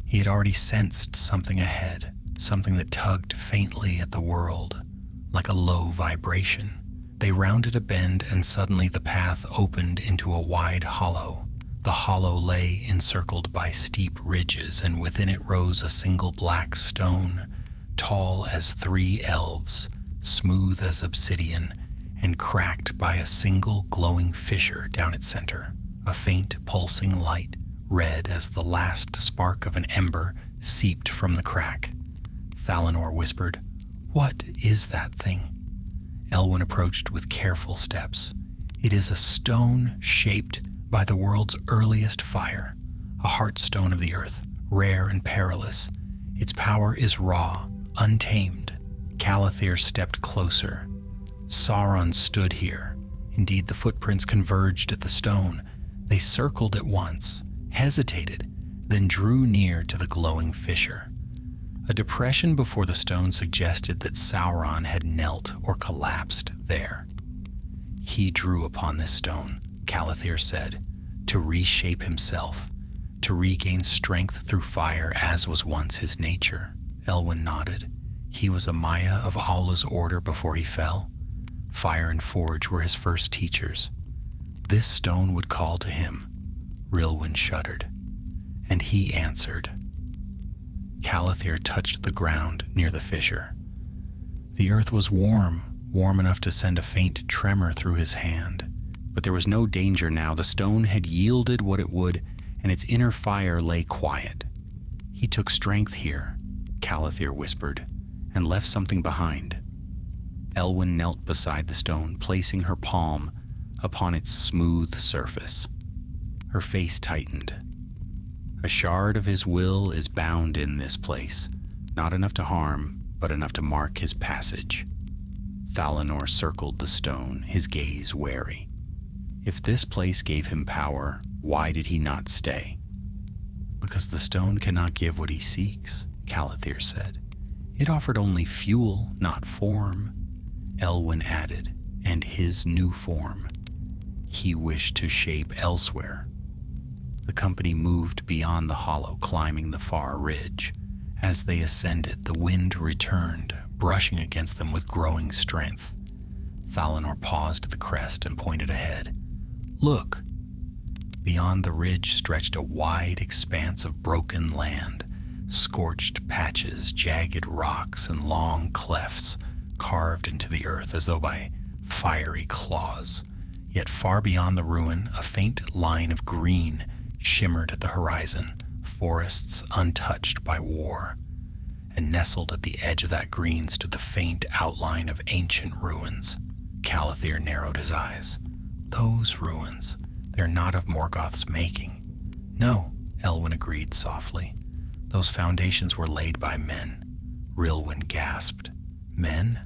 He had already sensed something ahead, something that tugged faintly at the world, like a low vibration. They rounded a bend, and suddenly the path opened into a wide hollow. The hollow lay encircled by steep ridges, and within it rose a single black stone, tall as 3 elves, smooth as obsidian, and cracked by a single glowing fissure down its center. A faint pulsing light, red as the last spark of an ember, seeped from the crack. Thalanor whispered, "What is that thing?" Elwyn approached with careful steps. It is a stone shaped by the world's earliest fire, a heartstone of the earth, rare and perilous. Its power is raw, untamed. Calathir stepped closer. Sauron stood here. Indeed, the footprints converged at the stone. They circled at once, hesitated, then drew near to the glowing fissure. A depression before the stone suggested that Sauron had knelt or collapsed there. He drew upon this stone, Calathir said, to reshape himself, to regain strength through fire as was once his nature. Elwyn nodded. He was a Maya of Aula's order before he fell. Fire and forge were his first teachers. This stone would call to him. Rilwyn shuddered, and he answered. Calathir touched the ground near the fissure. The earth was warm enough to send a faint tremor through his hand. But there was no danger now. The stone had yielded what it would, and its inner fire lay quiet. He took strength here, Calathir whispered, and left something behind. Elwyn knelt beside the stone, placing her palm upon its smooth surface. Her face tightened. A shard of his will is bound in this place, not enough to harm, but enough to mark his passage. Thalanor circled the stone, his gaze wary. If this place gave him power, why did he not stay? Because the stone cannot give what he seeks, Calathir said. It offered only fuel, not form. Elwyn added, and his new form. He wished to shape elsewhere. The company moved beyond the hollow, climbing the far ridge. As they ascended, the wind returned, brushing against them with growing strength. Thalanor paused at the crest and pointed ahead. Look! Beyond the ridge stretched a wide expanse of broken land, scorched patches, jagged rocks, and long clefts carved into the earth as though by fiery claws. Yet far beyond the ruin, a faint line of green shimmered at the horizon, forests untouched by war. And nestled at the edge of that green stood the faint outline of ancient ruins. Calathir narrowed his eyes. Those ruins, they're not of Morgoth's making. No, Elwyn agreed softly. Those foundations were laid by men. Rilwyn gasped. Men?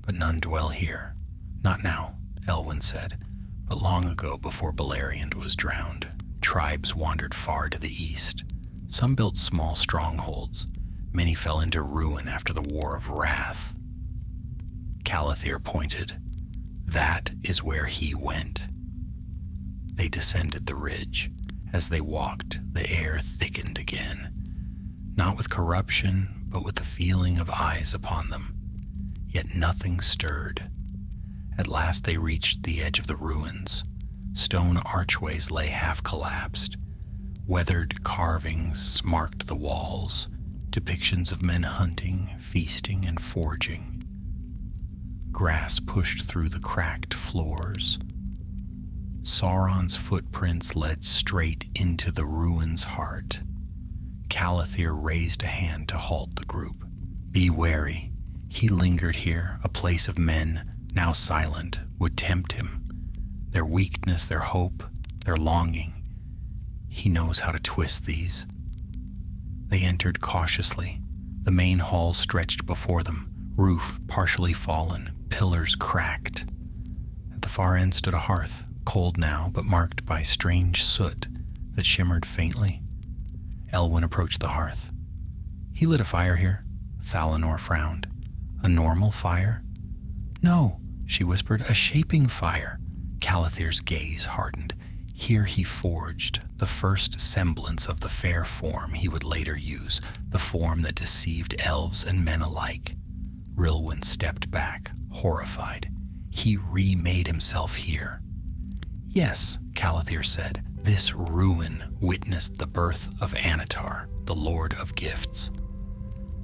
But none dwell here. Not now, Elwyn said, but long ago before Beleriand was drowned. Tribes wandered far to the east. Some built small strongholds. Many fell into ruin after the War of Wrath. Calathir pointed. That is where he went. They descended the ridge. As they walked, the air thickened again, not with corruption, but with the feeling of eyes upon them. Yet nothing stirred. At last they reached the edge of the ruins. Stone archways lay half collapsed. Weathered carvings marked the walls, depictions of men hunting, feasting, and forging. Grass pushed through the cracked floors. Sauron's footprints led straight into the ruin's heart. Calathir raised a hand to halt the group. Be wary. He lingered here, a place of men, now silent, would tempt him. Their weakness, their hope, their longing. He knows how to twist these. They entered cautiously. The main hall stretched before them, roof partially fallen, pillars cracked. At the far end stood a hearth, cold now, but marked by strange soot that shimmered faintly. Elwyn approached the hearth. He lit a fire here. Thalanor frowned. A normal fire? No, she whispered, a shaping fire. Calathir's gaze hardened. Here he forged the first semblance of the fair form he would later use, the form that deceived elves and men alike. Rilwyn stepped back, horrified. He remade himself here. Yes, Calathir said, this ruin witnessed the birth of Anatar, the Lord of Gifts.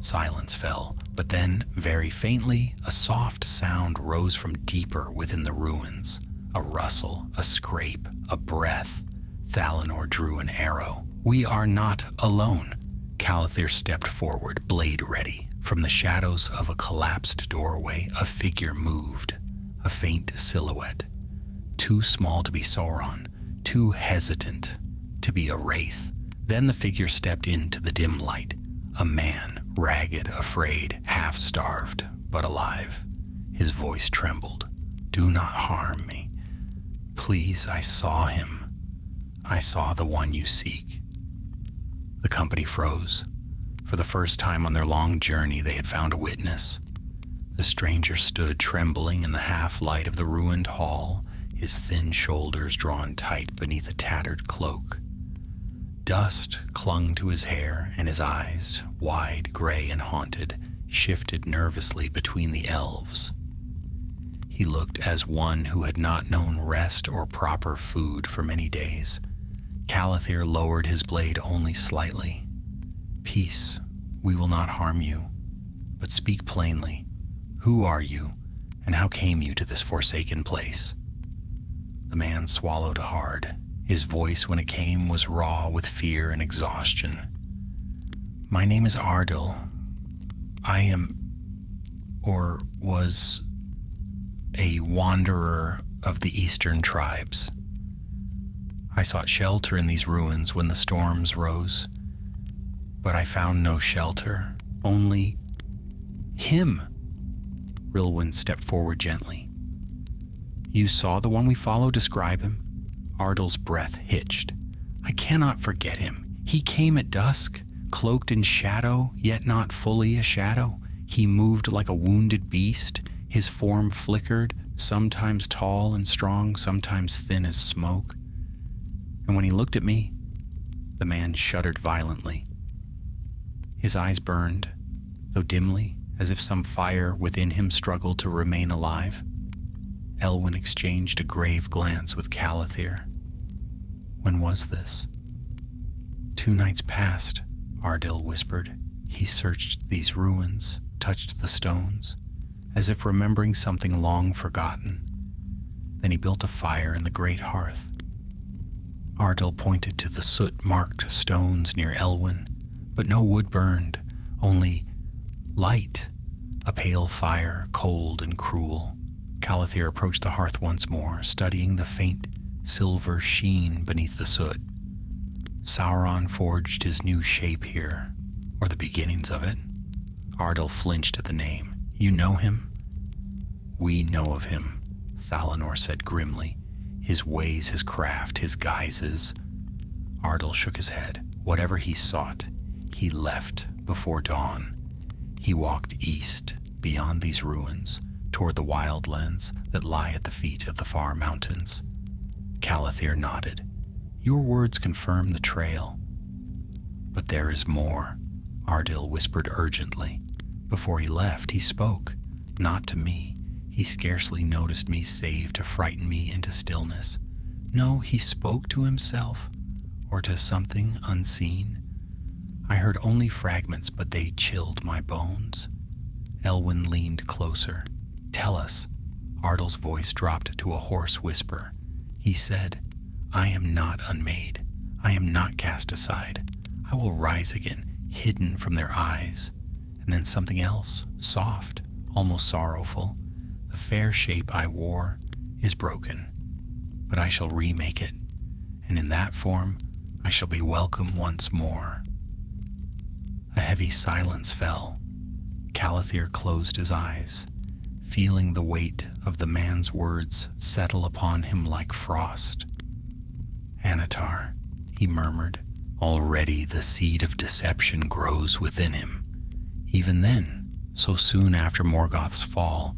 Silence fell, but then, very faintly, a soft sound rose from deeper within the ruins. A rustle, a scrape, a breath. Thalanor drew an arrow. We are not alone. Calathir stepped forward, blade ready. From the shadows of a collapsed doorway, a figure moved, a faint silhouette. Too small to be Sauron, too hesitant to be a wraith. Then the figure stepped into the dim light. A man, ragged, afraid, half-starved, but alive. His voice trembled. Do not harm me. Please, I saw him. I saw the one you seek. The company froze. For the first time on their long journey, they had found a witness. The stranger stood trembling in the half-light of the ruined hall, his thin shoulders drawn tight beneath a tattered cloak. Dust clung to his hair, and his eyes, wide, gray, and haunted, shifted nervously between the elves. He looked as one who had not known rest or proper food for many days. Calathir lowered his blade only slightly. Peace, we will not harm you, but speak plainly. Who are you, and how came you to this forsaken place? The man swallowed hard. His voice, when it came, was raw with fear and exhaustion. My name is Ardil. I am, or was, a wanderer of the eastern tribes. I sought shelter in these ruins when the storms rose, but I found no shelter, only him. Rilwyn stepped forward gently. You saw the one we follow? Describe him. Ardil's breath hitched. I cannot forget him. He came at dusk, cloaked in shadow, yet not fully a shadow. He moved like a wounded beast. His form flickered, sometimes tall and strong, sometimes thin as smoke. And when he looked at me, the man shuddered violently. His eyes burned, though dimly, as if some fire within him struggled to remain alive. Elwyn exchanged a grave glance with Calathir. When was this? 2 nights past, Ardil whispered. He searched these ruins, touched the stones, as if remembering something long forgotten. Then he built a fire in the great hearth. Ardil pointed to the soot-marked stones near Elwyn, but no wood burned, only light, a pale fire, cold and cruel. Calathir approached the hearth once more, studying the faint silver sheen beneath the soot. Sauron forged his new shape here, or the beginnings of it. Ardil flinched at the name. You know him? We know of him, Thalanor said grimly. His ways, his craft, his guises. Ardil shook his head. Whatever he sought, he left Before dawn, he walked east, beyond these ruins, toward the wildlands that lie at the feet of the far mountains. Calathir nodded. Your words confirm the trail. But there is more, Ardil whispered urgently. Before he left, he spoke, not to me. He scarcely noticed me save to frighten me into stillness. No, he spoke to himself, or to something unseen. I heard only fragments, but they chilled my bones. Elwyn leaned closer. Tell us. Ardil's voice dropped to a hoarse whisper. He said, I am not unmade. I am not cast aside. I will rise again, hidden from their eyes. And then something else, soft, almost sorrowful. The fair shape I wore is broken, but I shall remake it, and in that form I shall be welcome once more. A heavy silence fell. Calathir closed his eyes, feeling the weight of the man's words settle upon him like frost. Anatar, he murmured, already the seed of deception grows within him. Even then, so soon after Morgoth's fall,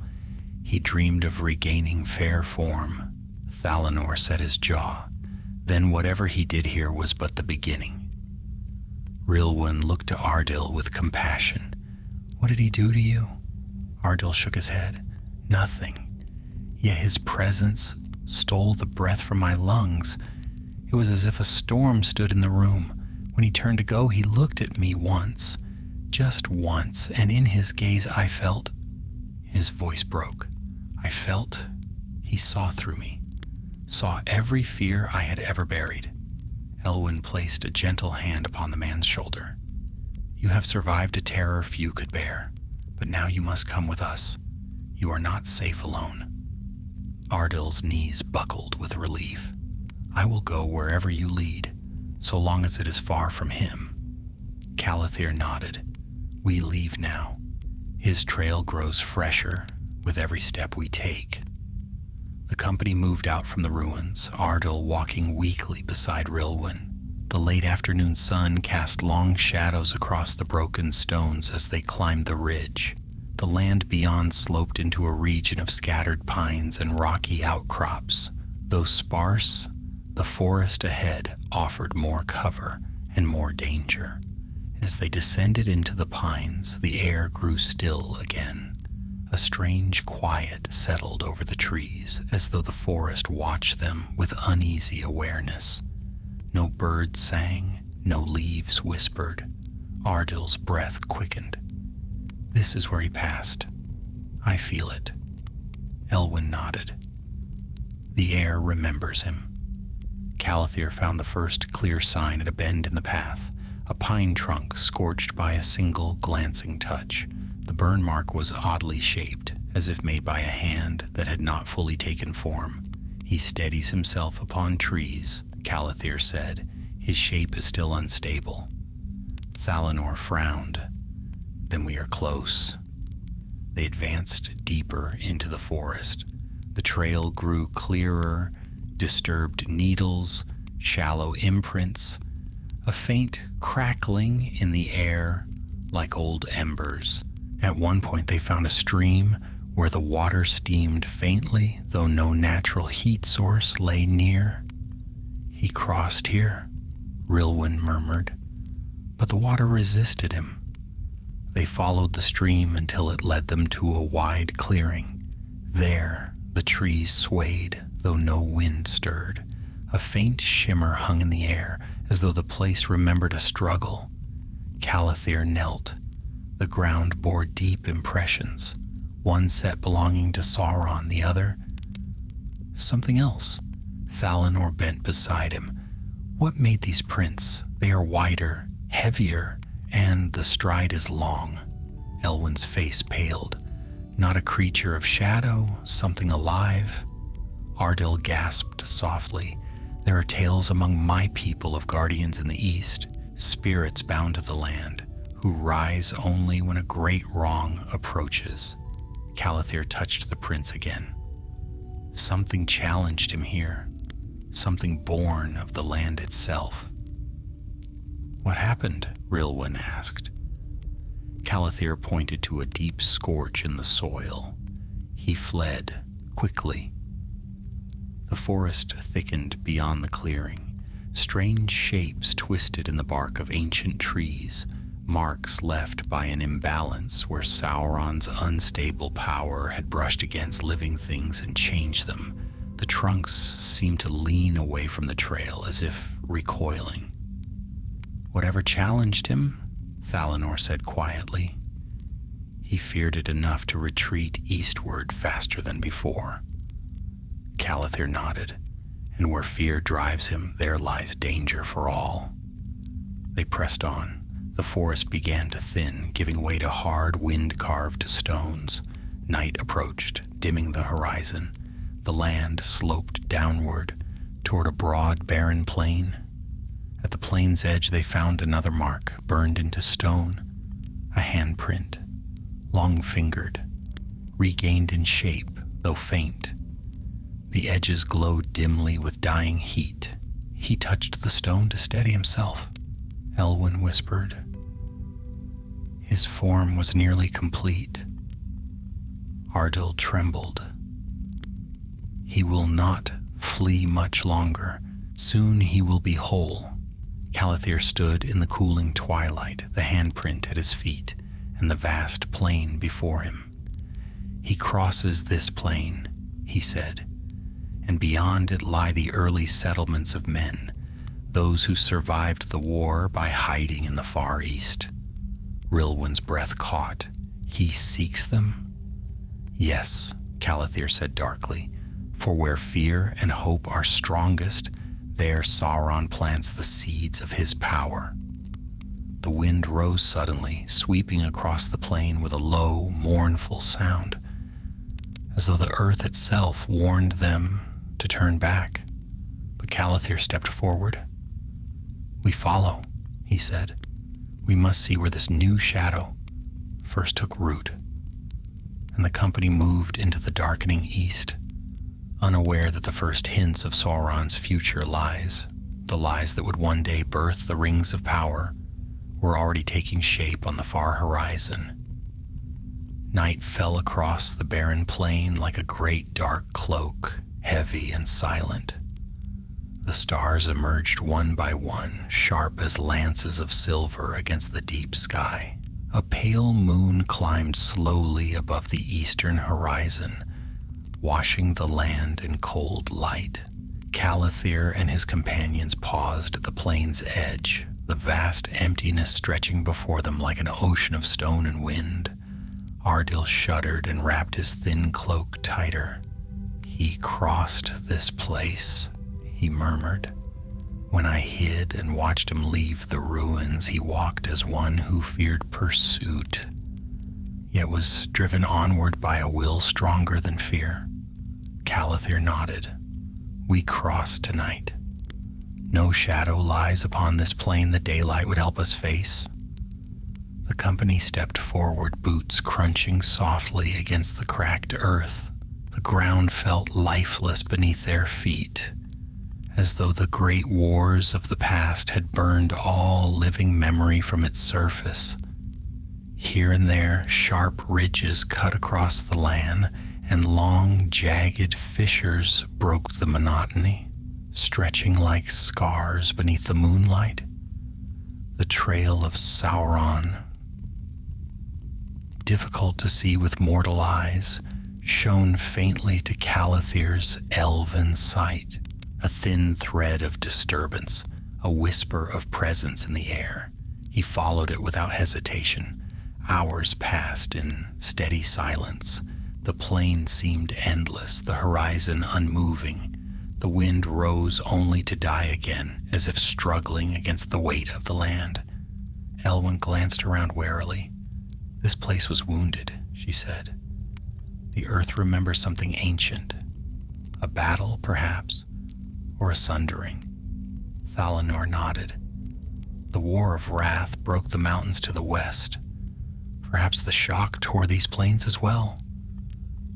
he dreamed of regaining fair form. Thalanor set his jaw. Then whatever he did here was but the beginning. Rilwyn looked to Ardil with compassion. What did he do to you? Ardil shook his head. Nothing. Yet his presence stole the breath from my lungs. It was as if a storm stood in the room. When he turned to go, he looked at me once, just once, and in his gaze I felt... His voice broke. I felt he saw through me, saw every fear I had ever buried. Elwyn placed a gentle hand upon the man's shoulder. You have survived a terror few could bear, but now you must come with us. You are not safe alone. Ardil's knees buckled with relief. I will go wherever you lead, so long as it is far from him. Calathir nodded. We leave now. His trail grows fresher with every step we take. The company moved out from the ruins, Ardil walking weakly beside Rilwyn. The late afternoon sun cast long shadows across the broken stones as they climbed the ridge. The land beyond sloped into a region of scattered pines and rocky outcrops. Though sparse, the forest ahead offered more cover and more danger. As they descended into the pines, the air grew still again. A strange quiet settled over the trees, as though the forest watched them with uneasy awareness. No birds sang, no leaves whispered. Ardil's breath quickened. This is where he passed. I feel it. Elwyn nodded. The air remembers him. Calathir found the first clear sign at a bend in the path, a pine trunk scorched by a single glancing touch. The burn mark was oddly shaped, as if made by a hand that had not fully taken form. He steadies himself upon trees, Calathir said. His shape is still unstable. Thalanor frowned. Then we are close. They advanced deeper into the forest. The trail grew clearer, disturbed needles, shallow imprints, a faint crackling in the air like old embers. At one point they found a stream where the water steamed faintly, though no natural heat source lay near. He crossed here, Rilwyn murmured, but the water resisted him. They followed the stream until it led them to a wide clearing. There, the trees swayed, though no wind stirred. A faint shimmer hung in the air, as though the place remembered a struggle. Calathir knelt. The ground bore deep impressions, one set belonging to Sauron, the other something else. Thalanor bent beside him. What made these prints? They are wider, heavier, and the stride is long. Elwyn's face paled. Not a creature of shadow, something alive. Ardil gasped softly. There are tales among my people of guardians in the east, spirits bound to the land, who rise only when a great wrong approaches. Calathir touched the prince again. Something challenged him here, something born of the land itself. What happened? Rilwyn asked. Calathir pointed to a deep scorch in the soil. He fled, quickly. The forest thickened beyond the clearing. Strange shapes twisted in the bark of ancient trees, marks left by an imbalance where Sauron's unstable power had brushed against living things and changed them. The trunks seemed to lean away from the trail as if recoiling. Whatever challenged him, Thalanor said quietly. He feared it enough to retreat eastward faster than before. Calathir nodded, and where fear drives him, there lies danger for all. They pressed on. The forest began to thin, giving way to hard, wind-carved stones. Night approached, dimming the horizon. The land sloped downward toward a broad, barren plain. At the plain's edge, they found another mark, burned into stone, a handprint, long-fingered, regained in shape, though faint. The edges glowed dimly with dying heat. He touched the stone to steady himself. Elwyn whispered. His form was nearly complete. Ardil trembled. He will not flee much longer. Soon he will be whole. Calathir stood in the cooling twilight, the handprint at his feet, and the vast plain before him. He crosses this plain, he said, and beyond it lie the early settlements of men, those who survived the war by hiding in the far east. Rilwyn's breath caught. He seeks them? Yes, Calathir said darkly, for where fear and hope are strongest, there Sauron plants the seeds of his power. The wind rose suddenly, sweeping across the plain with a low, mournful sound, as though the earth itself warned them to turn back. But Calathir stepped forward. We follow, he said. We must see where this new shadow first took root. And the company moved into the darkening east, unaware that the first hints of Sauron's future lies, the lies that would one day birth the rings of power, were already taking shape on the far horizon. Night fell across the barren plain like a great dark cloak, heavy and silent. The stars emerged one by one, sharp as lances of silver against the deep sky. A pale moon climbed slowly above the eastern horizon, washing the land in cold light. Calathir and his companions paused at the plain's edge, the vast emptiness stretching before them like an ocean of stone and wind. Ardil shuddered and wrapped his thin cloak tighter. He crossed this place, he murmured. When I hid and watched him leave the ruins, he walked as one who feared pursuit, yet was driven onward by a will stronger than fear. Calathir nodded. We cross tonight. No shadow lies upon this plain the daylight would help us face. The company stepped forward, boots crunching softly against the cracked earth. The ground felt lifeless beneath their feet, as though the great wars of the past had burned all living memory from its surface. Here and there, sharp ridges cut across the land, and long, jagged fissures broke the monotony, stretching like scars beneath the moonlight. The trail of Sauron, difficult to see with mortal eyes, shone faintly to Calathir's elven sight. A thin thread of disturbance, a whisper of presence in the air. He followed it without hesitation. Hours passed in steady silence. The plain seemed endless, the horizon unmoving. The wind rose only to die again, as if struggling against the weight of the land. Elwyn glanced around warily. This place was wounded, she said. The earth remembers something ancient. A battle, perhaps, or a sundering. Thalanor nodded. The War of Wrath broke the mountains to the west. Perhaps the shock tore these plains as well.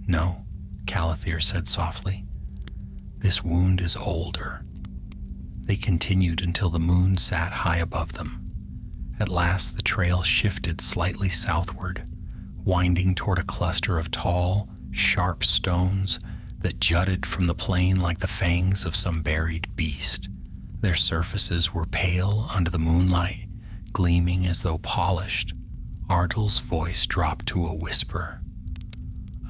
No, Calathir said softly. This wound is older. They continued until the moon sat high above them. At last the trail shifted slightly southward, winding toward a cluster of tall, sharp stones that jutted from the plain like the fangs of some buried beast. Their surfaces were pale under the moonlight, gleaming as though polished. Ardil's voice dropped to a whisper.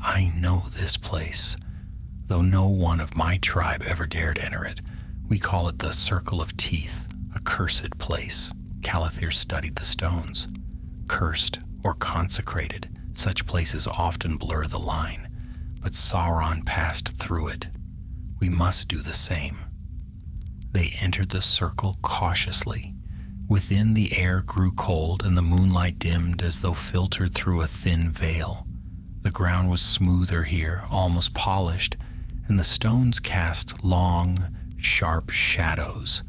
"I know this place, though no one of my tribe ever dared enter it. We call it the Circle of Teeth, a cursed place." Calathir studied the stones. Cursed or consecrated, such places often blur the line, but Sauron passed through it. We must do the same. They entered the circle cautiously. Within, the air grew cold and the moonlight dimmed as though filtered through a thin veil. The ground was smoother here, almost polished, and the stones cast long, sharp shadows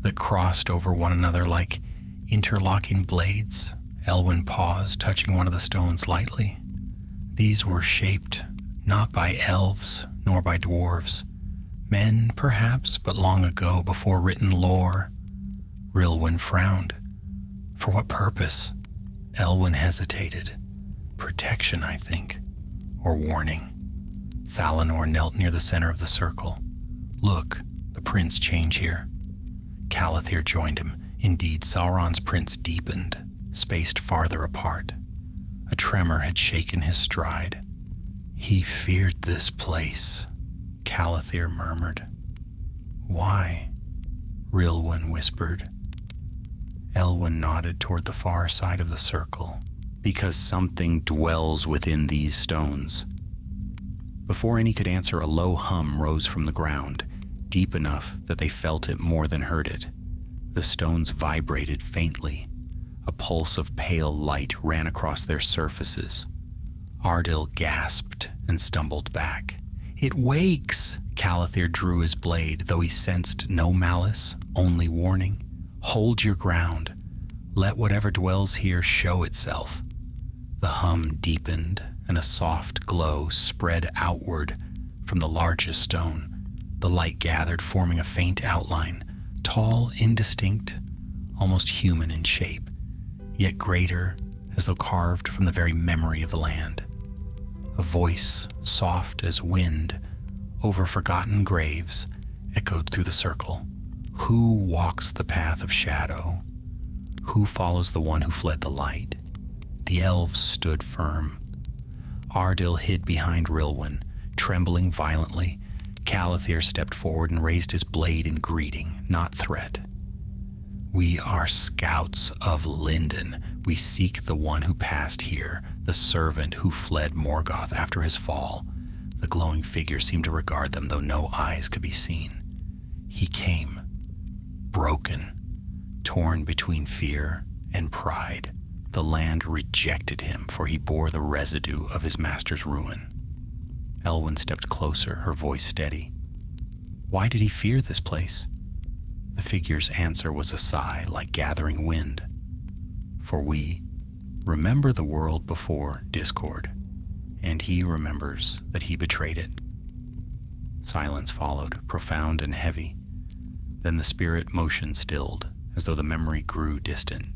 that crossed over one another like interlocking blades. Elwyn paused, touching one of the stones lightly. These were shaped not by elves nor by dwarves. Men, perhaps, but long ago, before written lore. Rilwyn frowned. For what purpose? Elwyn hesitated. Protection, I think, or warning. Thalanor knelt near the center of the circle. Look, the prints change here. Calathir joined him. Indeed, Sauron's prints deepened, spaced farther apart. A tremor had shaken his stride. He feared this place, Calathir murmured. Why? Rilwyn whispered. Elwyn nodded toward the far side of the circle. Because something dwells within these stones. Before any could answer, a low hum rose from the ground, deep enough that they felt it more than heard it. The stones vibrated faintly. A pulse of pale light ran across their surfaces. Ardil gasped and stumbled back. "It wakes!" Calathir drew his blade, though he sensed no malice, only warning. "Hold your ground. Let whatever dwells here show itself." The hum deepened, and a soft glow spread outward from the largest stone. The light gathered, forming a faint outline, tall, indistinct, almost human in shape, yet greater, as though carved from the very memory of the land. A voice, soft as wind, over forgotten graves, echoed through the circle. Who walks the path of shadow? Who follows the one who fled the light? The elves stood firm. Ardil hid behind Rilwyn, trembling violently. Calathir stepped forward and raised his blade in greeting, not threat. "We are scouts of Lindon. We seek the one who passed here, the servant who fled Morgoth after his fall." The glowing figure seemed to regard them, though no eyes could be seen. He came, broken, torn between fear and pride. The land rejected him, for he bore the residue of his master's ruin. Elwyn stepped closer, her voice steady. Why did he fear this place? The figure's answer was a sigh like gathering wind. For we remember the world before discord, and he remembers that he betrayed it. Silence followed, profound and heavy. Then the spirit motion stilled, as though the memory grew distant.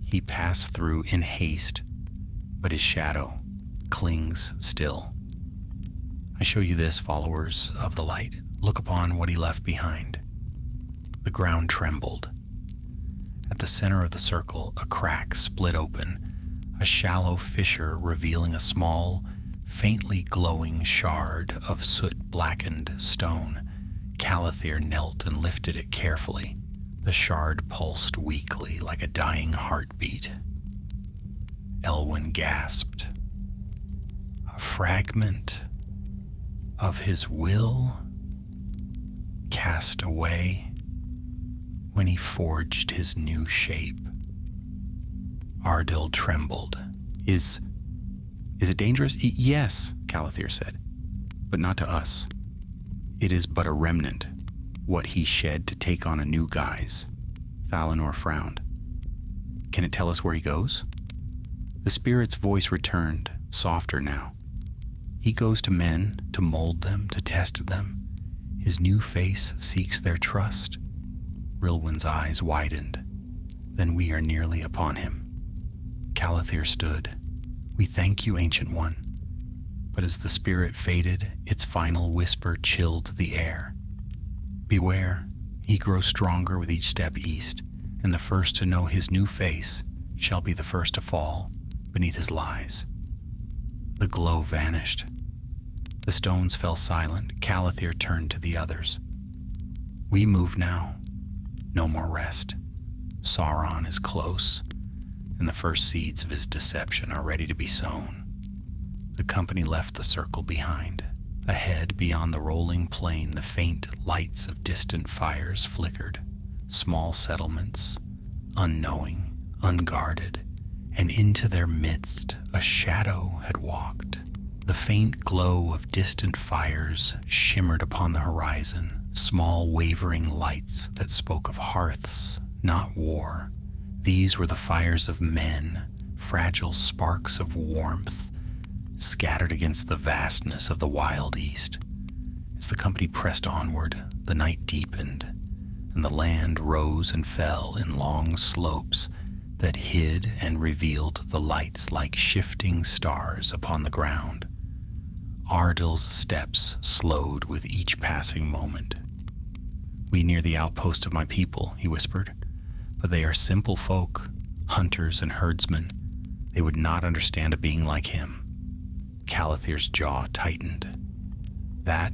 He passed through in haste, but his shadow clings still. I show you this, followers of the light. Look upon what he left behind. The ground trembled. At the center of the circle, a crack split open, a shallow fissure revealing a small, faintly glowing shard of soot-blackened stone. Calathir knelt and lifted it carefully. The shard pulsed weakly like a dying heartbeat. Elwyn gasped. A fragment of his will cast away when he forged his new shape. Ardil trembled. Is it dangerous? Yes, Calathir said, but not to us. It is but a remnant, what he shed to take on a new guise. Thalanor frowned. Can it tell us where he goes? The spirit's voice returned, softer now. He goes to men, to mold them, to test them. His new face seeks their trust. Rilwyn's eyes widened. Then we are nearly upon him. Calathir stood. We thank you, Ancient One. But as the spirit faded, its final whisper chilled the air. Beware, he grows stronger with each step east, and the first to know his new face shall be the first to fall beneath his lies. The glow vanished. The stones fell silent. Calathir turned to the others. We move now. No more rest. Sauron is close, and the first seeds of his deception are ready to be sown. The company left the circle behind. Ahead, beyond the rolling plain, the faint lights of distant fires flickered. Small settlements, unknowing, unguarded, and into their midst a shadow had walked. The faint glow of distant fires shimmered upon the horizon, small wavering lights that spoke of hearths, not war. These were the fires of men, fragile sparks of warmth, scattered against the vastness of the wild east. As the company pressed onward, the night deepened, and the land rose and fell in long slopes that hid and revealed the lights like shifting stars upon the ground. Ardil's steps slowed with each passing moment. We near the outpost of my people, he whispered, but they are simple folk, hunters and herdsmen. They would not understand a being like him. Calathir's jaw tightened. That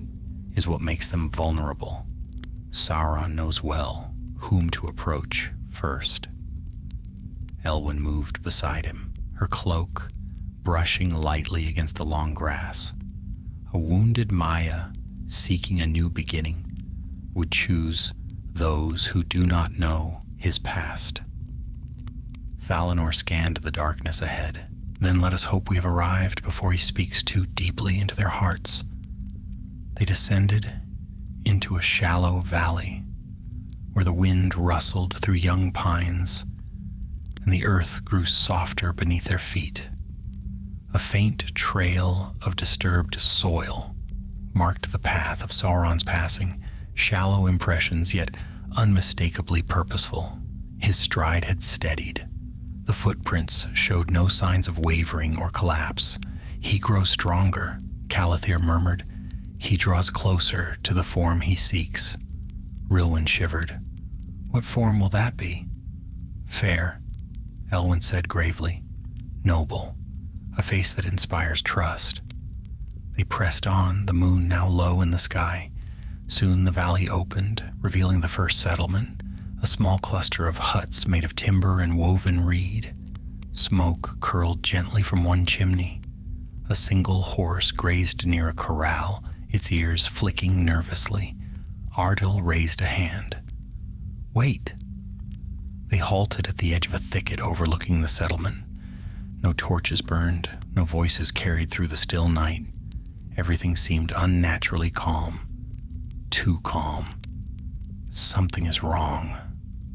is what makes them vulnerable. Sauron knows well whom to approach first. Elwyn moved beside him, her cloak brushing lightly against the long grass. A wounded Maya, seeking a new beginning, would choose those who do not know his past. Thalanor scanned the darkness ahead. Then let us hope we have arrived before he speaks too deeply into their hearts. They descended into a shallow valley where the wind rustled through young pines and the earth grew softer beneath their feet. A faint trail of disturbed soil marked the path of Sauron's passing, shallow impressions yet unmistakably purposeful. His stride had steadied. The footprints showed no signs of wavering or collapse. He grows stronger, Calathir murmured. He draws closer to the form he seeks. Rilwyn shivered. What form will that be? Fair, Elwyn said gravely. Noble, a face that inspires trust. They pressed on, the moon now low in the sky. Soon the valley opened, revealing the first settlement, a small cluster of huts made of timber and woven reed. Smoke curled gently from one chimney. A single horse grazed near a corral, its ears flicking nervously. Ardil raised a hand. Wait! They halted at the edge of a thicket overlooking the settlement. No torches burned, no voices carried through the still night. Everything seemed unnaturally calm. Too calm. Something is wrong,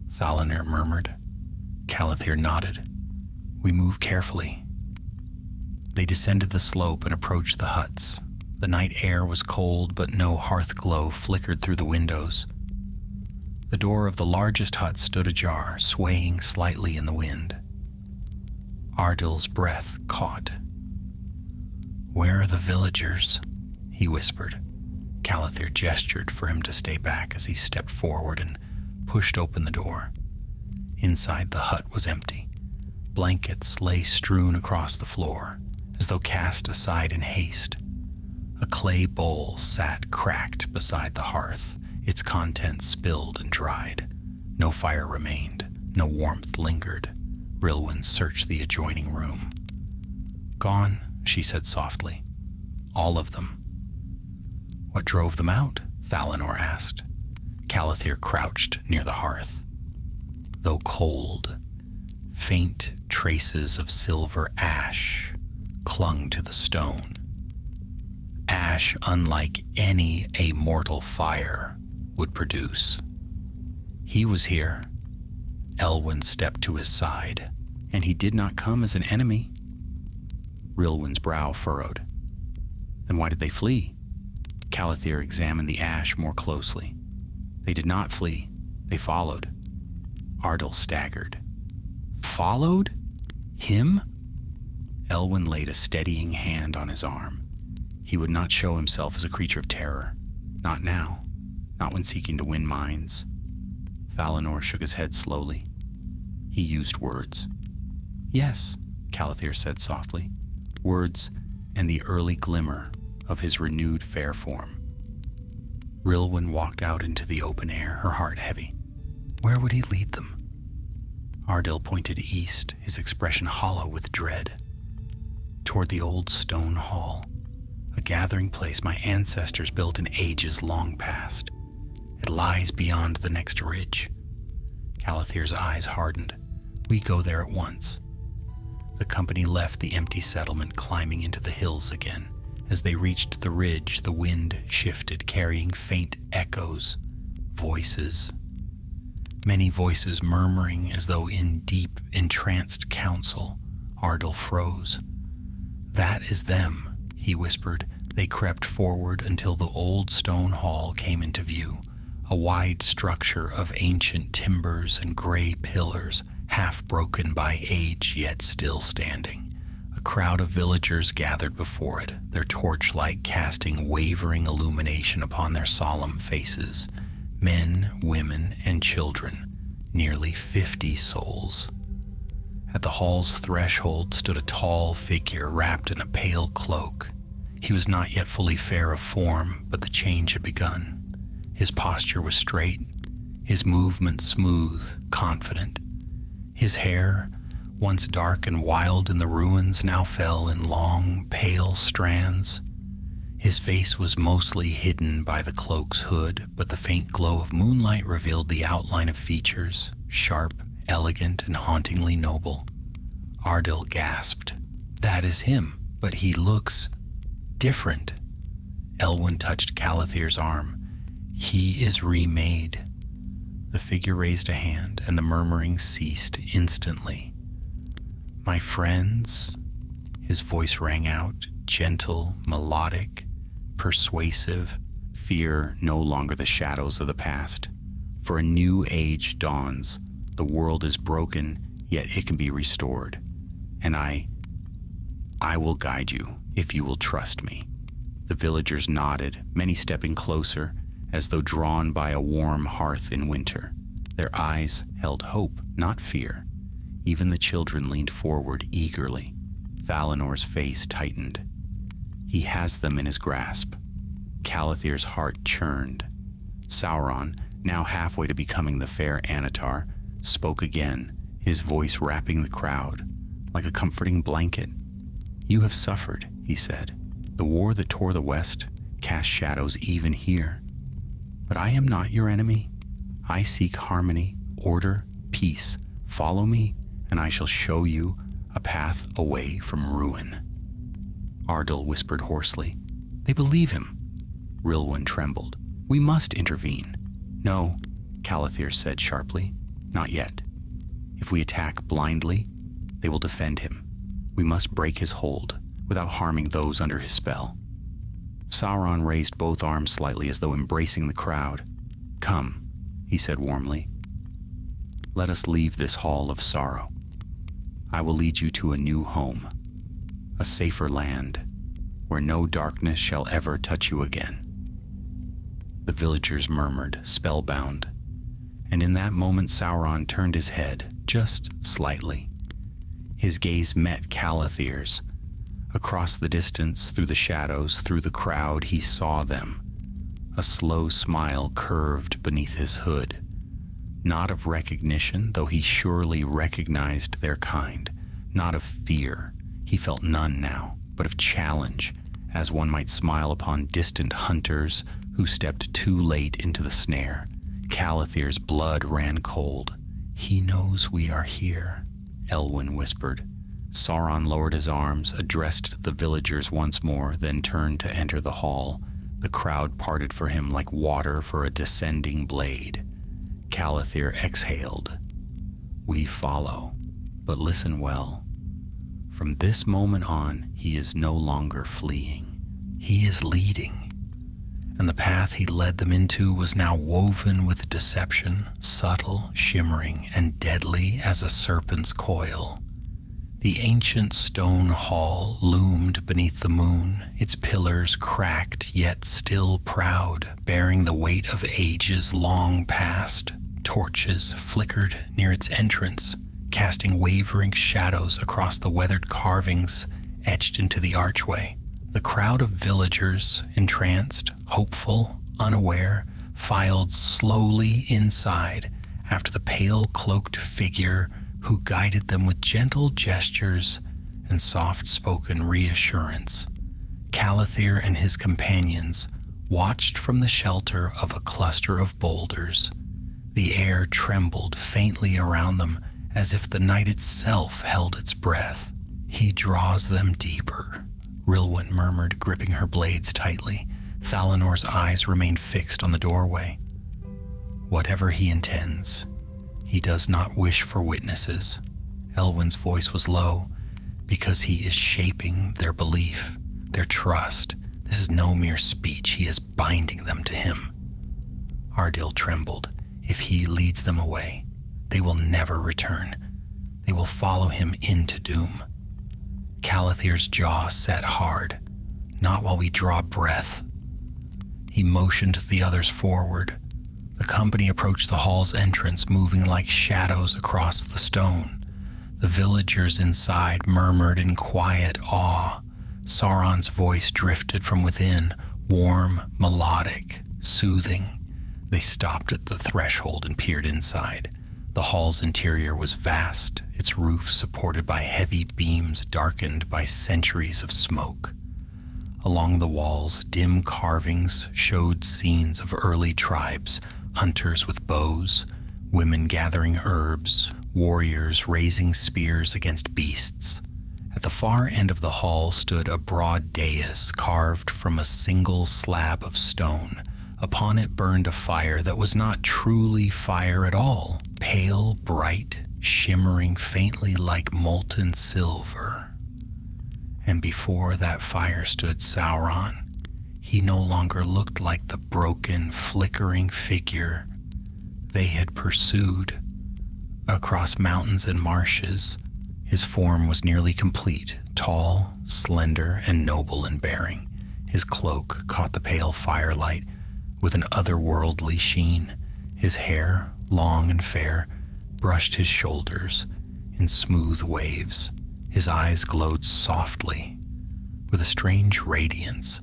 Thalanor murmured. Calathir nodded. We move carefully. They descended the slope and approached the huts. The night air was cold, but no hearth glow flickered through the windows. The door of the largest hut stood ajar, swaying slightly in the wind. Ardil's breath caught. Where are the villagers? He whispered. Calathir gestured for him to stay back as he stepped forward and pushed open the door. Inside, the hut was empty. Blankets lay strewn across the floor, as though cast aside in haste. A clay bowl sat cracked beside the hearth, its contents spilled and dried. No fire remained, no warmth lingered. Rilwyn searched the adjoining room. Gone, she said softly. All of them. What drove them out? Thalanor asked. Calathir crouched near the hearth. Though cold, faint traces of silver ash clung to the stone. Ash unlike any a mortal fire would produce. He was here. Elwyn stepped to his side. And he did not come as an enemy. Rilwyn's brow furrowed. Then why did they flee? Calathir examined the ash more closely. They did not flee. They followed. Ardil staggered. followed? Him? Elwyn laid a steadying hand on his arm. He would not show himself as a creature of terror. Not now. Not when seeking to win minds. Thalanor shook his head slowly. He used words. Yes, Calathir said softly. Words and the early glimmer of his renewed fair form. Rilwyn walked out into the open air, her heart heavy. Where would he lead them? Ardil pointed east, his expression hollow with dread. Toward the old stone hall, a gathering place my ancestors built in ages long past. It lies beyond the next ridge. Calathir's eyes hardened. We go there at once. The company left the empty settlement, climbing into the hills again. As they reached the ridge, the wind shifted, carrying faint echoes, voices. Many voices murmuring as though in deep, entranced counsel. Ardil froze. That is them, he whispered. They crept forward until the old stone hall came into view, a wide structure of ancient timbers and gray pillars, half broken by age yet still standing. A crowd of villagers gathered before it, their torchlight casting wavering illumination upon their solemn faces. Men, women, and children, nearly 50 souls. At the hall's threshold stood a tall figure wrapped in a pale cloak. He was not yet fully fair of form, but the change had begun. His posture was straight, his movement smooth, confident. His hair, once dark and wild in the ruins, now fell in long, pale strands. His face was mostly hidden by the cloak's hood, but the faint glow of moonlight revealed the outline of features, sharp, elegant, and hauntingly noble. Ardil gasped. That is him, but he looks different. Elwyn touched Calathir's arm. He is remade. The figure raised a hand, and the murmuring ceased instantly. My friends, his voice rang out, gentle, melodic, persuasive. Fear no longer the shadows of the past. For a new age dawns. The world is broken, yet it can be restored. And I will guide you, if you will trust me. The villagers nodded, many stepping closer, as though drawn by a warm hearth in winter. Their eyes held hope, not fear. Even the children leaned forward eagerly. Thalanor's face tightened. He has them in his grasp. Calathir's heart churned. Sauron, now halfway to becoming the fair Anatar, spoke again, his voice wrapping the crowd, like a comforting blanket. You have suffered, he said. The war that tore the West cast shadows even here. But I am not your enemy. I seek harmony, order, peace. Follow me, and I shall show you a path away from ruin. Ardil whispered hoarsely. They believe him. Rilwyn trembled. We must intervene. No, Calathir said sharply. Not yet. If we attack blindly, they will defend him. We must break his hold, without harming those under his spell. Sauron raised both arms slightly as though embracing the crowd. Come, he said warmly. Let us leave this hall of sorrow. I will lead you to a new home, a safer land, where no darkness shall ever touch you again. The villagers murmured, spellbound, and in that moment Sauron turned his head, just slightly. His gaze met Calathir's. Across the distance, through the shadows, through the crowd, he saw them. A slow smile curved beneath his hood. Not of recognition, though he surely recognized their kind. Not of fear, he felt none now, but of challenge, as one might smile upon distant hunters who stepped too late into the snare. Calathir's blood ran cold. He knows we are here, Elwyn whispered. Sauron lowered his arms, addressed the villagers once more, then turned to enter the hall. The crowd parted for him like water for a descending blade. Calathir exhaled. We follow, but listen well. From this moment on, he is no longer fleeing. He is leading. and the path he led them into was now woven with deception, subtle, shimmering, and deadly as a serpent's coil. The ancient stone hall loomed beneath the moon, its pillars cracked yet still proud, bearing the weight of ages long past. Torches flickered near its entrance, casting wavering shadows across the weathered carvings etched into the archway. The crowd of villagers, entranced, hopeful, unaware, filed slowly inside after the pale cloaked figure who guided them with gentle gestures and soft-spoken reassurance. Calathir and his companions watched from the shelter of a cluster of boulders. The air trembled faintly around them as if the night itself held its breath. "He draws them deeper," Rilwyn murmured, gripping her blades tightly. Thalinor's eyes remained fixed on the doorway. "Whatever he intends, he does not wish for witnesses." Elwyn's voice was low, "because he is shaping their belief, their trust. This is no mere speech. He is binding them to him." Ardil trembled. "If he leads them away, they will never return. They will follow him into doom." Calathir's jaw set hard. "Not while we draw breath." He motioned the others forward. The company approached the hall's entrance, moving like shadows across the stone. The villagers inside murmured in quiet awe. Sauron's voice drifted from within, warm, melodic, soothing. They stopped at the threshold and peered inside. The hall's interior was vast, its roof supported by heavy beams darkened by centuries of smoke. Along the walls, dim carvings showed scenes of early tribes, hunters with bows, women gathering herbs, warriors raising spears against beasts. At the far end of the hall stood a broad dais carved from a single slab of stone. Upon it burned a fire that was not truly fire at all, pale, bright, shimmering faintly like molten silver. And before that fire stood Sauron. He no longer looked like the broken, flickering figure they had pursued across mountains and marshes. His form was nearly complete, tall, slender, and noble in bearing. His cloak caught the pale firelight with an otherworldly sheen. His hair, long and fair, brushed his shoulders in smooth waves. His eyes glowed softly with a strange radiance,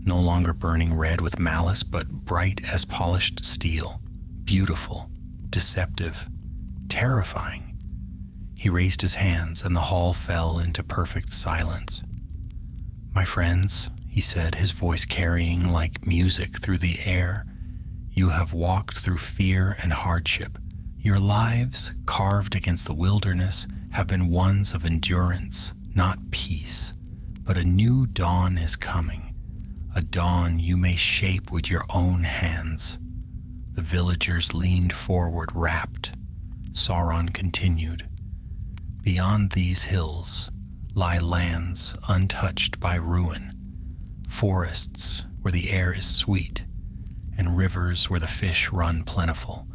no longer burning red with malice, but bright as polished steel, beautiful, deceptive, terrifying. He raised his hands, and the hall fell into perfect silence. "My friends," he said, his voice carrying like music through the air, "you have walked through fear and hardship. Your lives, carved against the wilderness, have been ones of endurance, not peace. But a new dawn is coming, a dawn you may shape with your own hands." The villagers leaned forward, rapt. Sauron continued, "Beyond these hills lie lands untouched by ruin, forests where the air is sweet, and rivers where the fish run plentiful.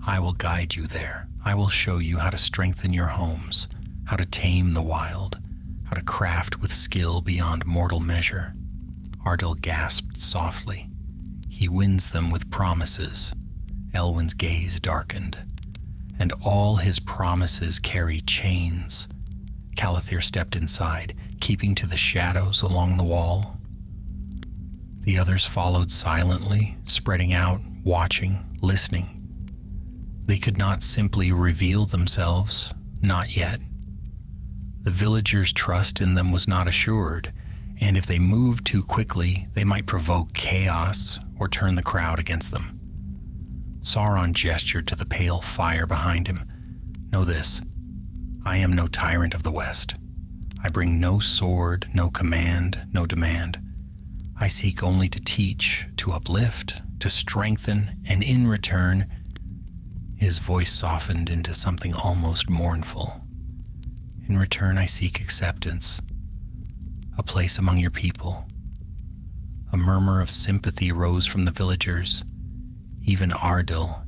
I will guide you there. I will show you how to strengthen your homes, how to tame the wild, how to craft with skill beyond mortal measure." Ardil gasped softly. "He wins them with promises." Elwyn's gaze darkened. "And all his promises carry chains." Calathir stepped inside, keeping to the shadows along the wall. The others followed silently, spreading out, watching, listening. They could not simply reveal themselves, not yet. The villagers' trust in them was not assured, and if they moved too quickly, they might provoke chaos or turn the crowd against them. Sauron gestured to the pale fire behind him. "Know this, I am no tyrant of the West. I bring no sword, no command, no demand. I seek only to teach, to uplift, to strengthen, and in return," his voice softened into something almost mournful, "in return I seek acceptance, a place among your people, A murmur of sympathy rose from the villagers. Even Ardil,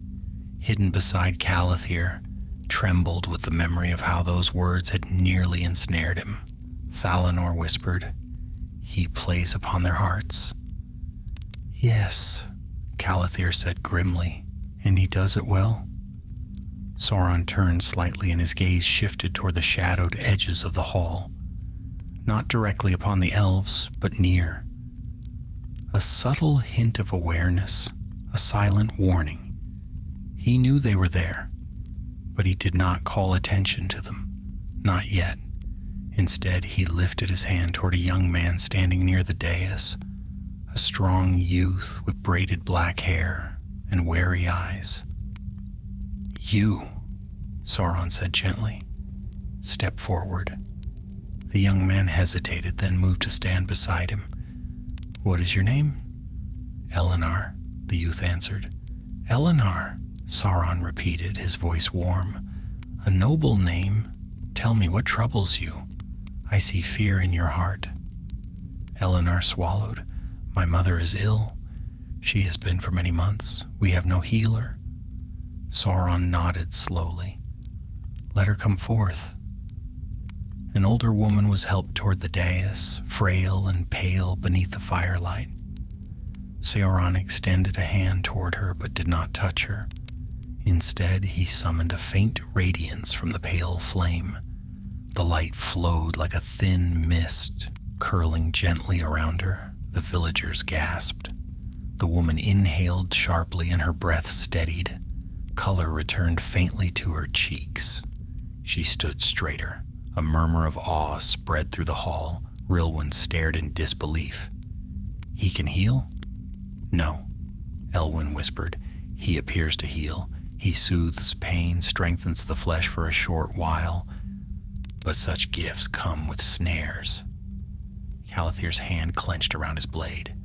hidden beside Calathir, trembled with the memory of how those words had nearly ensnared him. Thalanor whispered, "He plays upon their hearts." "Yes," Calathir said grimly, "and he does it well." Sauron turned slightly and his gaze shifted toward the shadowed edges of the hall. Not directly upon the elves, but near. A subtle hint of awareness, a silent warning. He knew they were there, but he did not call attention to them. Not yet. Instead, he lifted his hand toward a young man standing near the dais, a strong youth with braided black hair and wary eyes. "You," Sauron said gently. "Step forward." The young man hesitated, then moved to stand beside him. "What is your name?" "Eleanor," the youth answered. "Eleanor," Sauron repeated, his voice warm. "A noble name. Tell me, what troubles you? I see fear in your heart." Eleanor swallowed. "My mother is ill. She has been for many months. We have no healer." Sauron nodded slowly. "Let her come forth." An older woman was helped toward the dais, frail and pale beneath the firelight. Sauron extended a hand toward her but did not touch her. Instead, he summoned a faint radiance from the pale flame. The light flowed like a thin mist, curling gently around her. The villagers gasped. The woman inhaled sharply and her breath steadied. Color returned faintly to her cheeks. She stood straighter. A murmur of awe spread through the hall. Rilwyn stared in disbelief. "He can heal?" "No," Elwyn whispered. "He appears to heal. He soothes pain, strengthens the flesh for a short while. But such gifts come with snares." Calathir's hand clenched around his blade.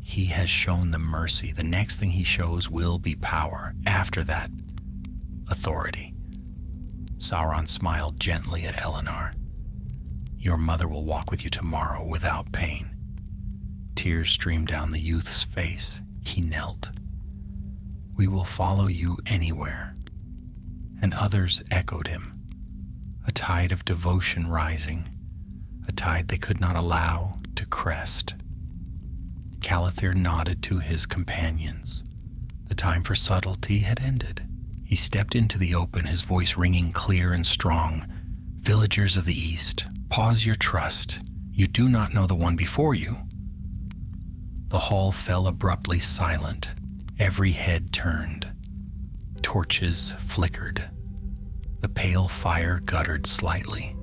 "He has shown them mercy. The next thing he shows will be power. After that, authority." Sauron smiled gently at Eleanor. "Your mother will walk with you tomorrow without pain." Tears streamed down the youth's face. He knelt. "We will follow you anywhere." And others echoed him. A tide of devotion rising, a tide they could not allow to crest. Calathir nodded to his companions. The time for subtlety had ended. He stepped into the open, his voice ringing clear and strong. "Villagers of the East, pause your trust. You do not know the one before you." The hall fell abruptly silent. Every head turned. Torches flickered. The pale fire guttered slightly.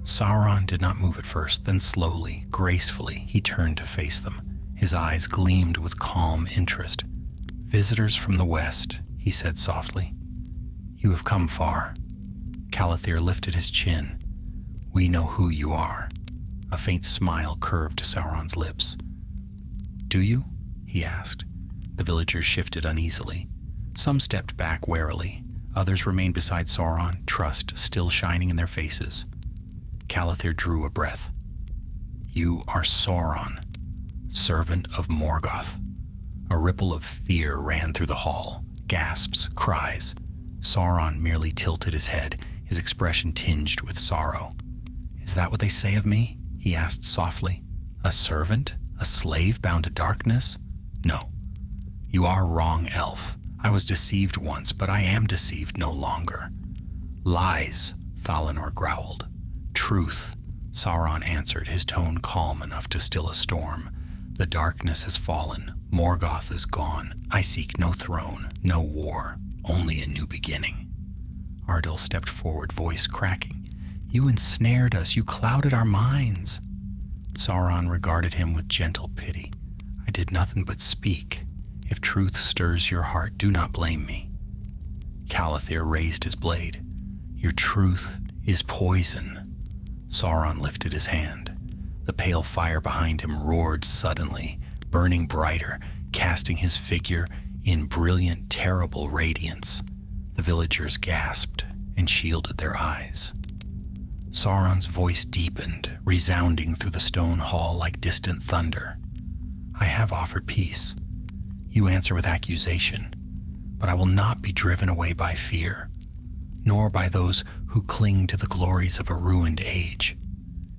Sauron did not move at first, then slowly, gracefully, he turned to face them. His eyes gleamed with calm interest. "Visitors from the west," he said softly. "You have come far." Calathir lifted his chin. "We know who you are." A faint smile curved Sauron's lips. "Do you?" he asked. The villagers shifted uneasily. Some stepped back warily. Others remained beside Sauron, trust still shining in their faces. Calathir drew a breath. "You are Sauron, servant of Morgoth." A ripple of fear ran through the hall. Gasps, cries. Sauron merely tilted his head, his expression tinged with sorrow. "Is that what they say of me?" he asked softly. "A servant? A slave bound to darkness? No. You are wrong, elf. I was deceived once, but I am deceived no longer." "Lies," Thalanor growled. "Truth," Sauron answered, his tone calm enough to still a storm. "The darkness has fallen. Morgoth is gone. I seek no throne, no war, only a new beginning." Ardil stepped forward, voice cracking. "You ensnared us. You clouded our minds." Sauron regarded him with gentle pity. "I did nothing but speak. If truth stirs your heart, do not blame me." Calathir raised his blade. "Your truth is poison." Sauron lifted his hand. The pale fire behind him roared suddenly, burning brighter, casting his figure in brilliant, terrible radiance. The villagers gasped and shielded their eyes. Sauron's voice deepened, resounding through the stone hall like distant thunder. I have offered peace. You answer with accusation, but I will not be driven away by fear, nor by those who cling to the glories of a ruined age.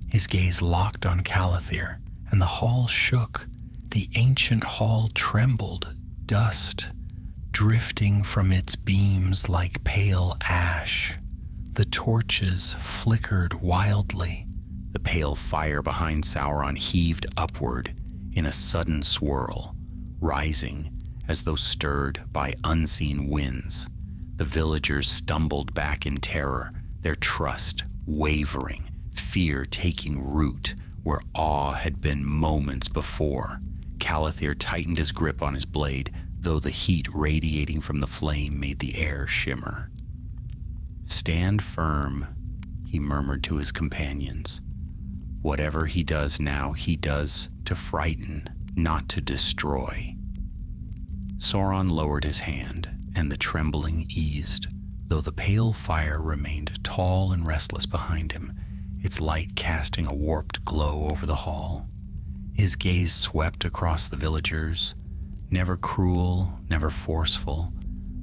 His gaze locked on Calathir, and the hall shook. The ancient hall trembled, dust drifting from its beams like pale ash. The torches flickered wildly. The pale fire behind Sauron heaved upward in a sudden swirl, rising as though stirred by unseen winds. The villagers stumbled back in terror, their trust wavering, fear taking root where awe had been moments before. Calathir tightened his grip on his blade, though the heat radiating from the flame made the air shimmer. "Stand firm," he murmured to his companions. "Whatever he does now, he does to frighten, not to destroy." Sauron lowered his hand, and the trembling eased, though the pale fire remained tall and restless behind him, its light casting a warped glow over the hall. His gaze swept across the villagers, never cruel, never forceful,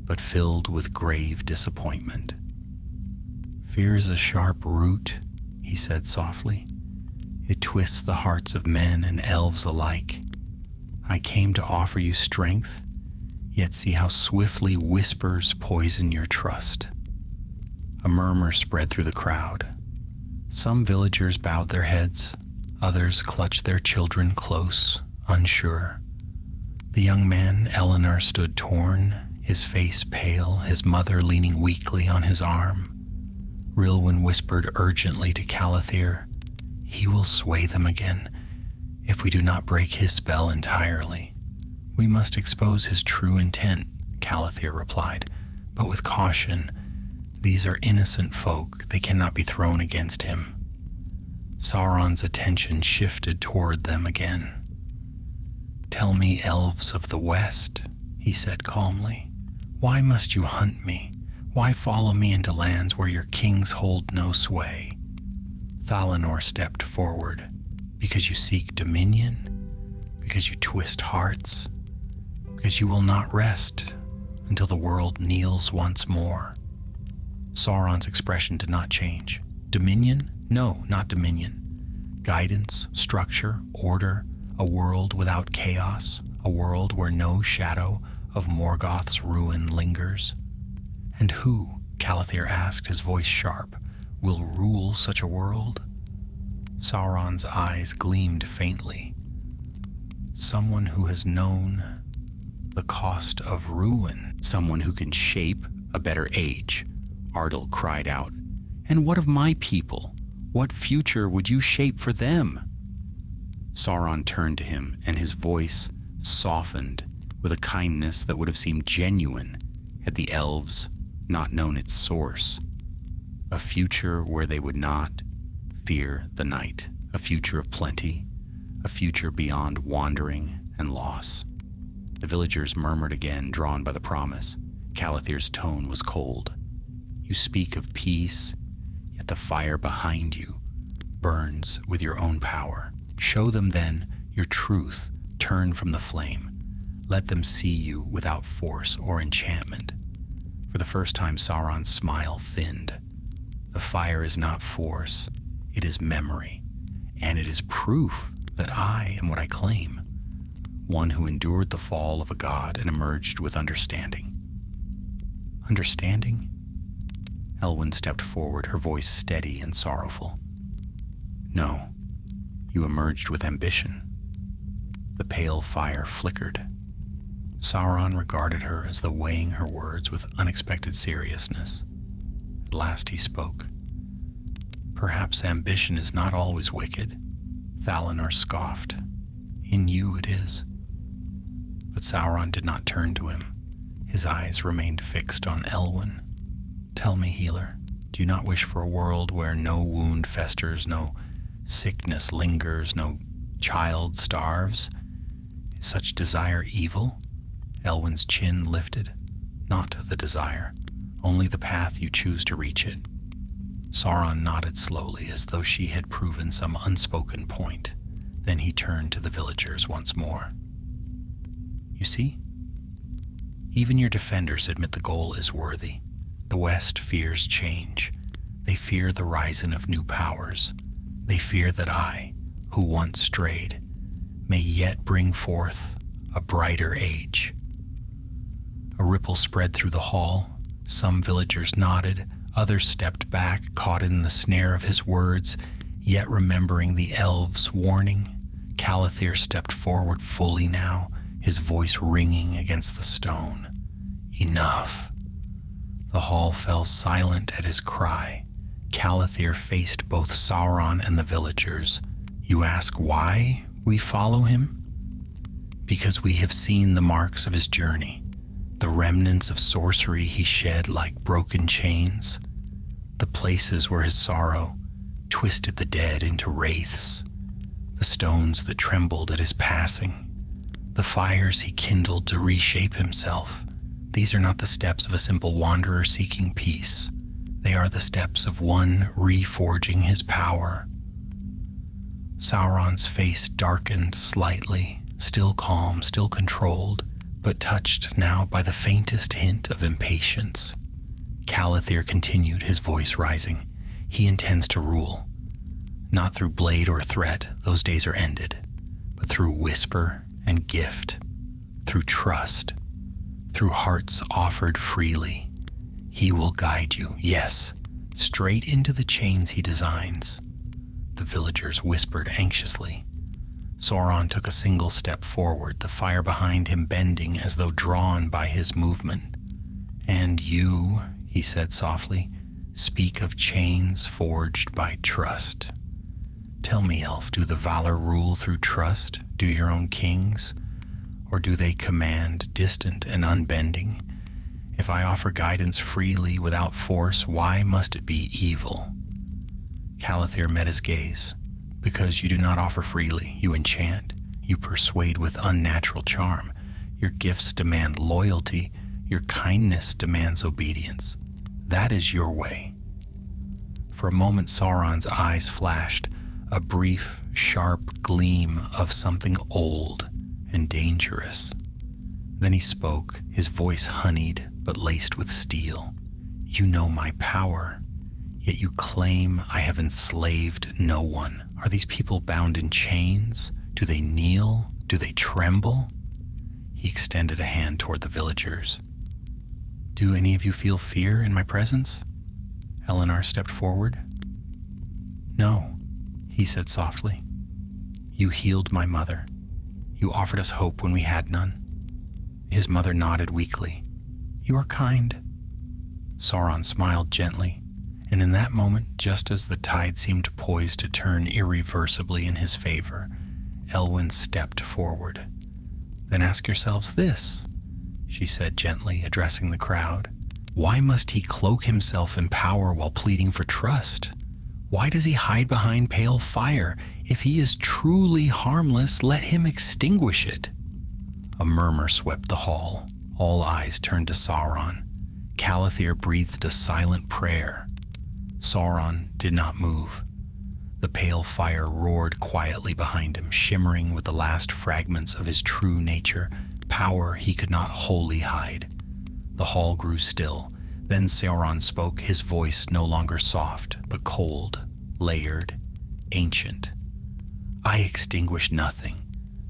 but filled with grave disappointment. "Fear is a sharp root," he said softly. "It twists the hearts of men and elves alike. I came to offer you strength, yet see how swiftly whispers poison your trust." A murmur spread through the crowd. Some villagers bowed their heads, others clutched their children close, unsure. The young man, Eleanor, stood torn, his face pale, his mother leaning weakly on his arm. Rilwyn whispered urgently to Calathir, "He will sway them again, if we do not break his spell entirely." "We must expose his true intent," Calathir replied, "but with caution. These are innocent folk, they cannot be thrown against him." Sauron's attention shifted toward them again. "Tell me, elves of the West," he said calmly, "why must you hunt me? Why follow me into lands where your kings hold no sway?" Thalanor stepped forward. "Because you seek dominion? Because you twist hearts? Because you will not rest until the world kneels once more?" Sauron's expression did not change. "Dominion? No, not dominion. Guidance, structure, order, a world without chaos, a world where no shadow of Morgoth's ruin lingers." "And who," Calathir asked, his voice sharp, "will rule such a world?" Sauron's eyes gleamed faintly. "Someone who has known the cost of ruin." "Someone who can shape a better age," Ardal cried out. "And what of my people? What future would you shape for them?" Sauron turned to him, and his voice softened with a kindness that would have seemed genuine had the elves not known its source. "A future where they would not fear the night, a future of plenty, a future beyond wandering and loss." The villagers murmured again, drawn by the promise. Calathir's tone was cold. "You speak of peace, yet the fire behind you burns with your own power. Show them then your truth, turn from the flame. Let them see you without force or enchantment." For the first time, Sauron's smile thinned. "The fire is not force, it is memory, and it is proof that I am what I claim, one who endured the fall of a god and emerged with understanding." "Understanding?" Elwyn stepped forward, her voice steady and sorrowful. "No, you emerged with ambition." The pale fire flickered. Sauron regarded her as though weighing her words with unexpected seriousness. At last he spoke. "Perhaps ambition is not always wicked," Thalanor scoffed. "In you it is." But Sauron did not turn to him. His eyes remained fixed on Elwyn. "Tell me, healer, do you not wish for a world where no wound festers, no sickness lingers, no child starves? Is such desire evil?" Elwyn's chin lifted. "Not the desire, only the path you choose to reach it." Sauron nodded slowly, as though she had proven some unspoken point. Then he turned to the villagers once more. You see? Even your defenders admit the goal is worthy. The West fears change. They fear the rising of new powers. They fear that I, who once strayed, may yet bring forth a brighter age. A ripple spread through the hall. Some villagers nodded, others stepped back, caught in the snare of his words, yet remembering the elves' warning. Calathir stepped forward fully now, his voice ringing against the stone. Enough. The hall fell silent at his cry. Calathir faced both Sauron and the villagers. You ask why we follow him? Because we have seen the marks of his journey, the remnants of sorcery he shed like broken chains, the places where his sorrow twisted the dead into wraiths, the stones that trembled at his passing, the fires he kindled to reshape himself. These are not the steps of a simple wanderer seeking peace. They are the steps of one reforging his power. Sauron's face darkened slightly, still calm, still controlled, but touched now by the faintest hint of impatience. Calathir continued, his voice rising. He intends to rule. Not through blade or threat, those days are ended, but through whisper and gift, through trust, through hearts offered freely. He will guide you, yes, straight into the chains he designs. The villagers whispered anxiously. Sauron took a single step forward, the fire behind him bending as though drawn by his movement. And you, he said softly, speak of chains forged by trust. Tell me, elf, do the Valar rule through trust? Do your own kings? Or do they command distant and unbending? If I offer guidance freely without force, why must it be evil? Calathir met his gaze. Because you do not offer freely, you enchant, you persuade with unnatural charm. Your gifts demand loyalty, your kindness demands obedience. That is your way. For a moment Sauron's eyes flashed, a brief, sharp gleam of something old and dangerous. Then he spoke, his voice honeyed but laced with steel. You know my power, yet you claim I have enslaved no one. Are these people bound in chains? Do they kneel? Do they tremble? He extended a hand toward the villagers. Do any of you feel fear in my presence? Eleanor stepped forward. No, he said softly. You healed my mother. You offered us hope when we had none. His mother nodded weakly. You are kind. Sauron smiled gently, and in that moment, just as the tide seemed poised to turn irreversibly in his favor, Elwyn stepped forward. Then ask yourselves this, she said gently, addressing the crowd. Why must he cloak himself in power while pleading for trust? Why does he hide behind pale fire? If he is truly harmless, let him extinguish it. A murmur swept the hall. All eyes turned to Sauron. Calathir breathed a silent prayer. Sauron did not move. The pale fire roared quietly behind him, shimmering with the last fragments of his true nature, power he could not wholly hide. The hall grew still. Then Sauron spoke, his voice no longer soft, but cold, layered, ancient. I extinguish nothing.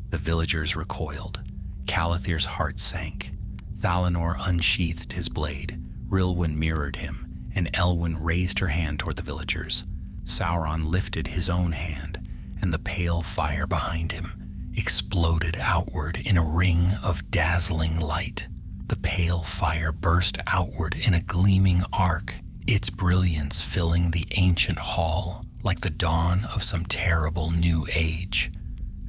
The villagers recoiled. Calathir's heart sank. Thalanor unsheathed his blade. Rilwyn mirrored him, and Elwyn raised her hand toward the villagers. Sauron lifted his own hand, and the pale fire behind him exploded outward in a ring of dazzling light. The pale fire burst outward in a gleaming arc, its brilliance filling the ancient hall like the dawn of some terrible new age.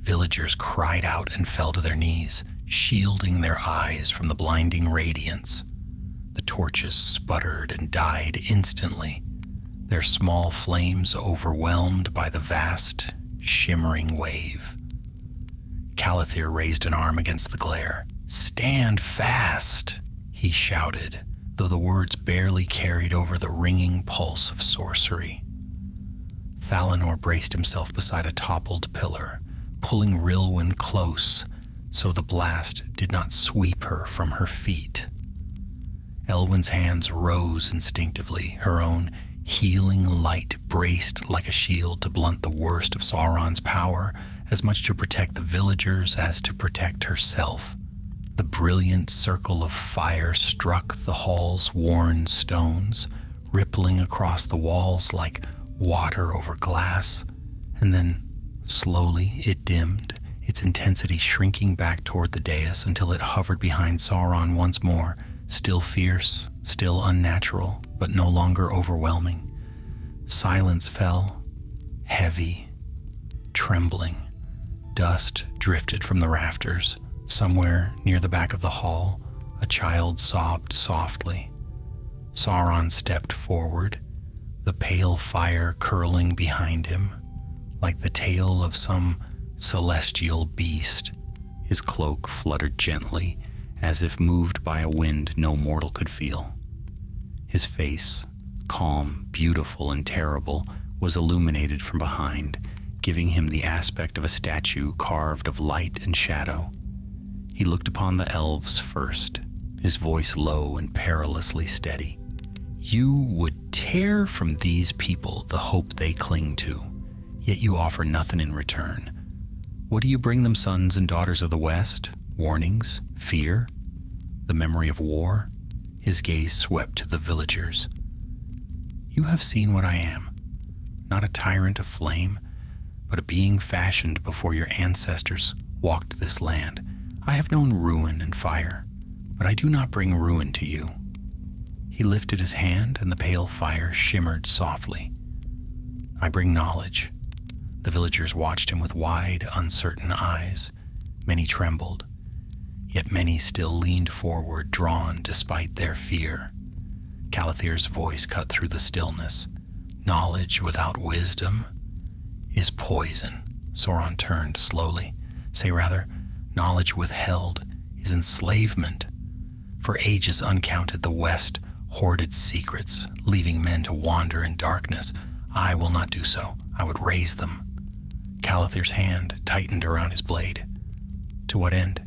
Villagers cried out and fell to their knees, shielding their eyes from the blinding radiance. The torches sputtered and died instantly, their small flames overwhelmed by the vast, shimmering wave. Calathir raised an arm against the glare. Stand fast, he shouted, though the words barely carried over the ringing pulse of sorcery. Thalanor braced himself beside a toppled pillar, pulling Rilwyn close so the blast did not sweep her from her feet. Elwyn's hands rose instinctively, her own healing light braced like a shield to blunt the worst of Sauron's power, as much to protect the villagers as to protect herself. The brilliant circle of fire struck the hall's worn stones, rippling across the walls like water over glass, and then slowly it dimmed, its intensity shrinking back toward the dais until it hovered behind Sauron once more, still fierce, still unnatural, but no longer overwhelming. Silence fell, heavy, trembling. Dust drifted from the rafters. Somewhere near the back of the hall, a child sobbed softly. Sauron stepped forward, the pale fire curling behind him, like the tail of some celestial beast. His cloak fluttered gently, as if moved by a wind no mortal could feel. His face, calm, beautiful, and terrible, was illuminated from behind, giving him the aspect of a statue carved of light and shadow. He looked upon the elves first, his voice low and perilously steady. You would tear from these people the hope they cling to, yet you offer nothing in return. What do you bring them, sons and daughters of the West? Warnings? Fear? The memory of war? His gaze swept to the villagers. You have seen what I am, not a tyrant of flame, but a being fashioned before your ancestors walked this land. I have known ruin and fire, but I do not bring ruin to you. He lifted his hand, and the pale fire shimmered softly. I bring knowledge. The villagers watched him with wide, uncertain eyes. Many trembled, yet many still leaned forward, drawn despite their fear. Calathir's voice cut through the stillness. Knowledge without wisdom is poison. Sauron turned slowly. Say rather, knowledge withheld is enslavement. For ages uncounted, the West hoarded secrets, leaving men to wander in darkness. I will not do so. I would raise them. Calathir's hand tightened around his blade. To what end?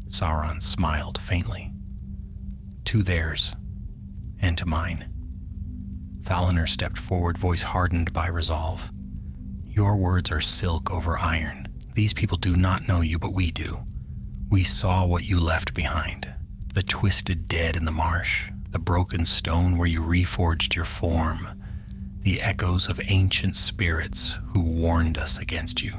Sauron smiled faintly. To theirs, and to mine. Thalonor stepped forward, voice hardened by resolve. Your words are silk over iron. These people do not know you, but we do. We saw what you left behind. The twisted dead in the marsh, the broken stone where you reforged your form, the echoes of ancient spirits who warned us against you.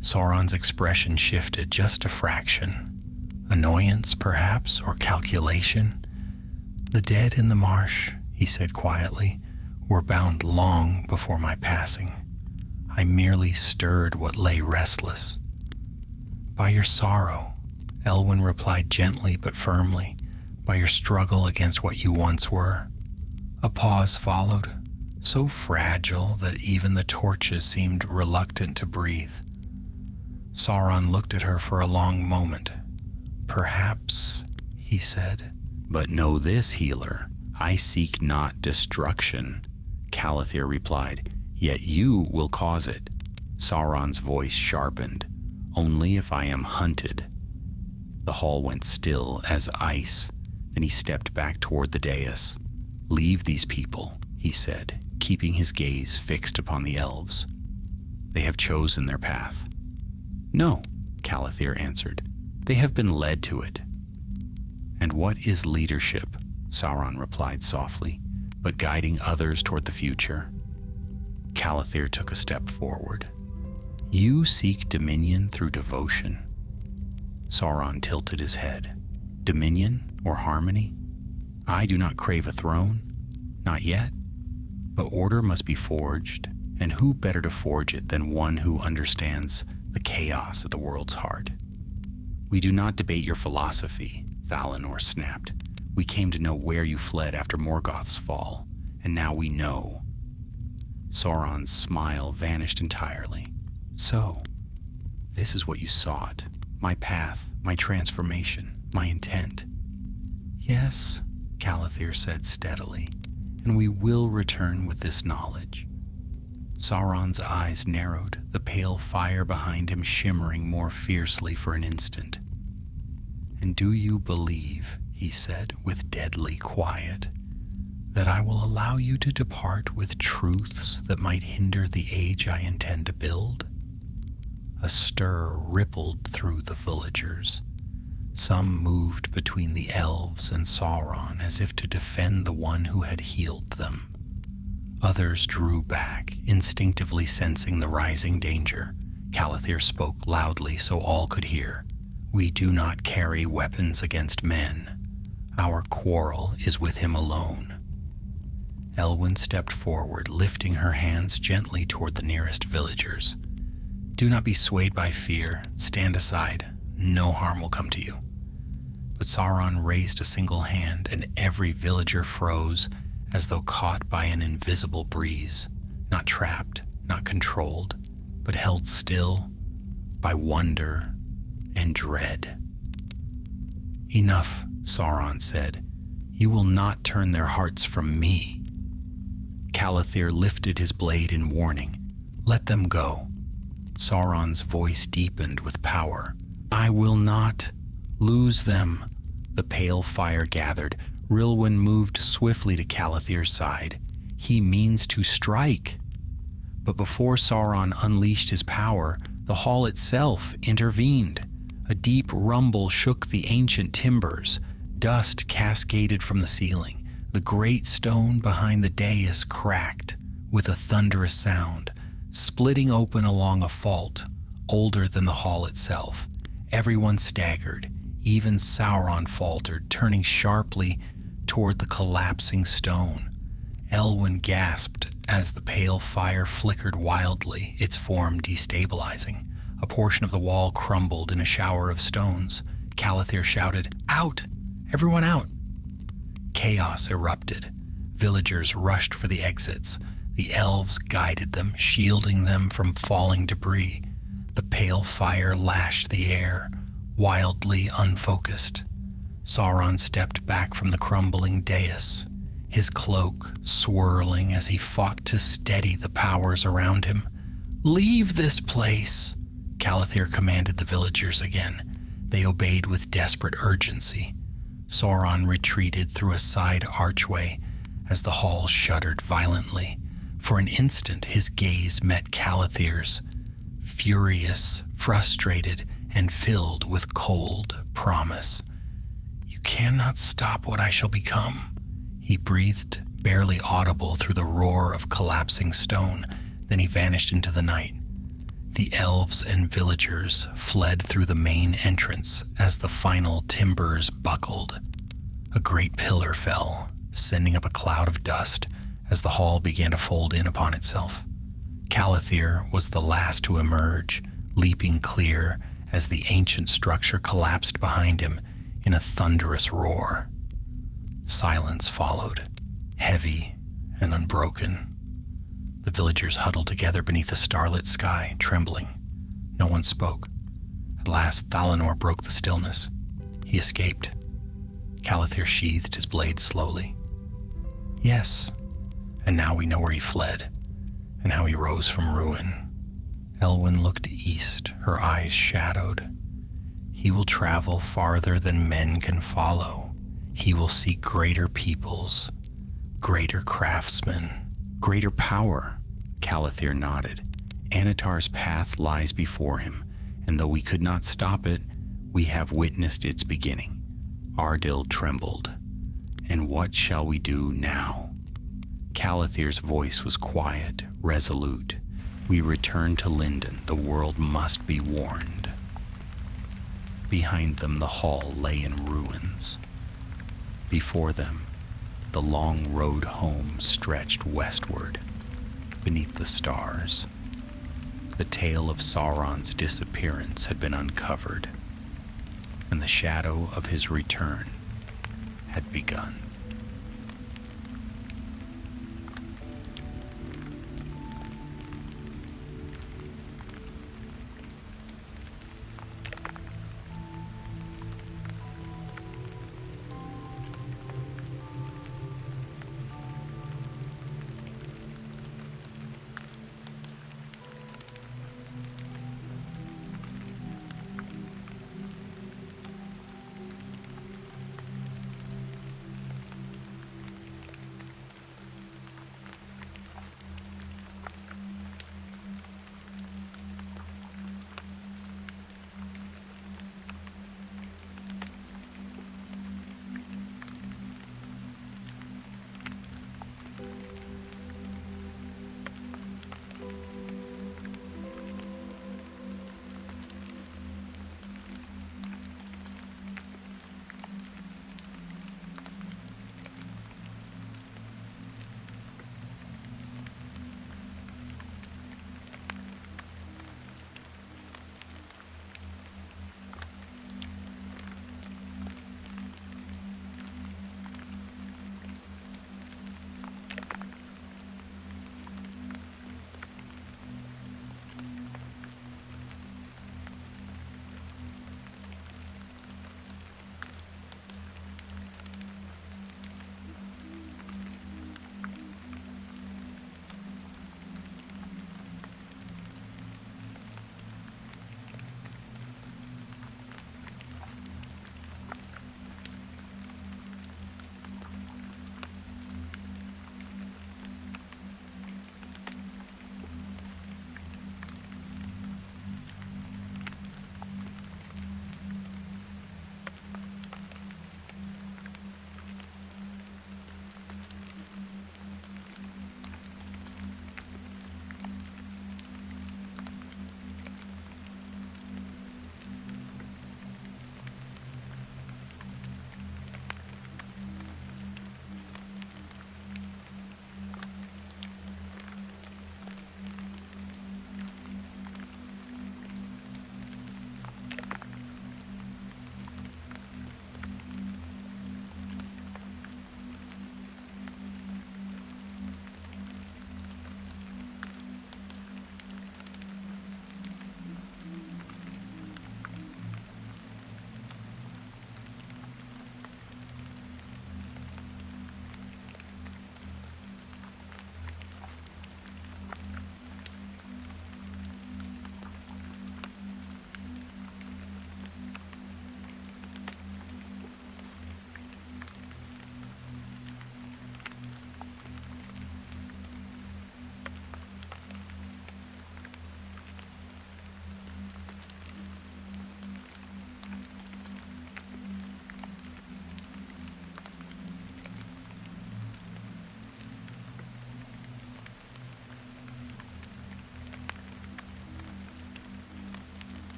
Sauron's expression shifted just a fraction. Annoyance, perhaps, or calculation. The dead in the marsh, he said quietly, were bound long before my passing. I merely stirred what lay restless. By your sorrow, Elwyn replied gently but firmly, by your struggle against what you once were. A pause followed, so fragile that even the torches seemed reluctant to breathe. Sauron looked at her for a long moment. Perhaps, he said. But know this, healer, I seek not destruction, Calathir replied, yet you will cause it. Sauron's voice sharpened. Only if I am hunted. The hall went still as ice. Then he stepped back toward the dais. Leave these people, he said, keeping his gaze fixed upon the elves. They have chosen their path. No, Calathir answered. They have been led to it. And what is leadership? Sauron replied softly, but guiding others toward the future. Calathir took a step forward. You seek dominion through devotion. Sauron tilted his head. Dominion or harmony? I do not crave a throne, not yet. But order must be forged, and who better to forge it than one who understands the chaos at the world's heart? We do not debate your philosophy, Thalonor snapped. We came to know where you fled after Morgoth's fall, and now we know. Sauron's smile vanished entirely. So, this is what you sought. My path, my transformation, my intent. Yes, Calathir said steadily, and we will return with this knowledge. Sauron's eyes narrowed, the pale fire behind him shimmering more fiercely for an instant. "And do you believe," he said with deadly quiet, "that I will allow you to depart with truths that might hinder the age I intend to build?" A stir rippled through the villagers. Some moved between the elves and Sauron as if to defend the one who had healed them. Others drew back, instinctively sensing the rising danger. Calathir spoke loudly so all could hear. "We do not carry weapons against men. Our quarrel is with him alone." Elwyn stepped forward, lifting her hands gently toward the nearest villagers. "Do not be swayed by fear. Stand aside. No harm will come to you." But Sauron raised a single hand, and every villager froze, as though caught by an invisible breeze, not trapped, not controlled, but held still by wonder and dread. "Enough," Sauron said. "You will not turn their hearts from me." Calathir lifted his blade in warning. "Let them go." Sauron's voice deepened with power. "I will not lose them." The pale fire gathered. Rilwyn moved swiftly to Calathir's side. "He means to strike." But before Sauron unleashed his power, the hall itself intervened. A deep rumble shook the ancient timbers. Dust cascaded from the ceiling. The great stone behind the dais cracked with a thunderous sound, splitting open along a fault older than the hall itself. Everyone staggered. Even Sauron faltered, turning sharply toward the collapsing stone. Elwyn gasped as the pale fire flickered wildly, its form destabilizing. A portion of the wall crumbled in a shower of stones. Calathir shouted, "Out! Everyone out!" Chaos erupted. Villagers rushed for the exits. The elves guided them, shielding them from falling debris. The pale fire lashed the air, wildly unfocused. Sauron stepped back from the crumbling dais, his cloak swirling as he fought to steady the powers around him. "Leave this place," Calathir commanded the villagers again. They obeyed with desperate urgency. Sauron retreated through a side archway as the hall shuddered violently. For an instant his gaze met Calathir's, furious, frustrated, and filled with cold promise. "You cannot stop what I shall become," he breathed, barely audible through the roar of collapsing stone. Then he vanished into the night. The elves and villagers fled through the main entrance as the final timbers buckled. A great pillar fell, sending up a cloud of dust as the hall began to fold in upon itself. Calathir was the last to emerge, leaping clear as the ancient structure collapsed behind him in a thunderous roar. Silence followed, heavy and unbroken. The villagers huddled together beneath the starlit sky, trembling. No one spoke. At last, Thalanor broke the stillness. He escaped. Calathir sheathed his blade slowly. "Yes, and now we know where he fled, and how he rose from ruin." Elwyn looked east, her eyes shadowed. "He will travel farther than men can follow. He will seek greater peoples, greater craftsmen, greater power." Calathir nodded. "Anatar's path lies before him, and though we could not stop it, we have witnessed its beginning." Ardil trembled. "And what shall we do now?" Calathir's voice was quiet, resolute. "We return to Lindon. The world must be warned." Behind them, the hall lay in ruins. Before them, the long road home stretched westward, beneath the stars. The tale of Sauron's disappearance had been uncovered, and the shadow of his return had begun.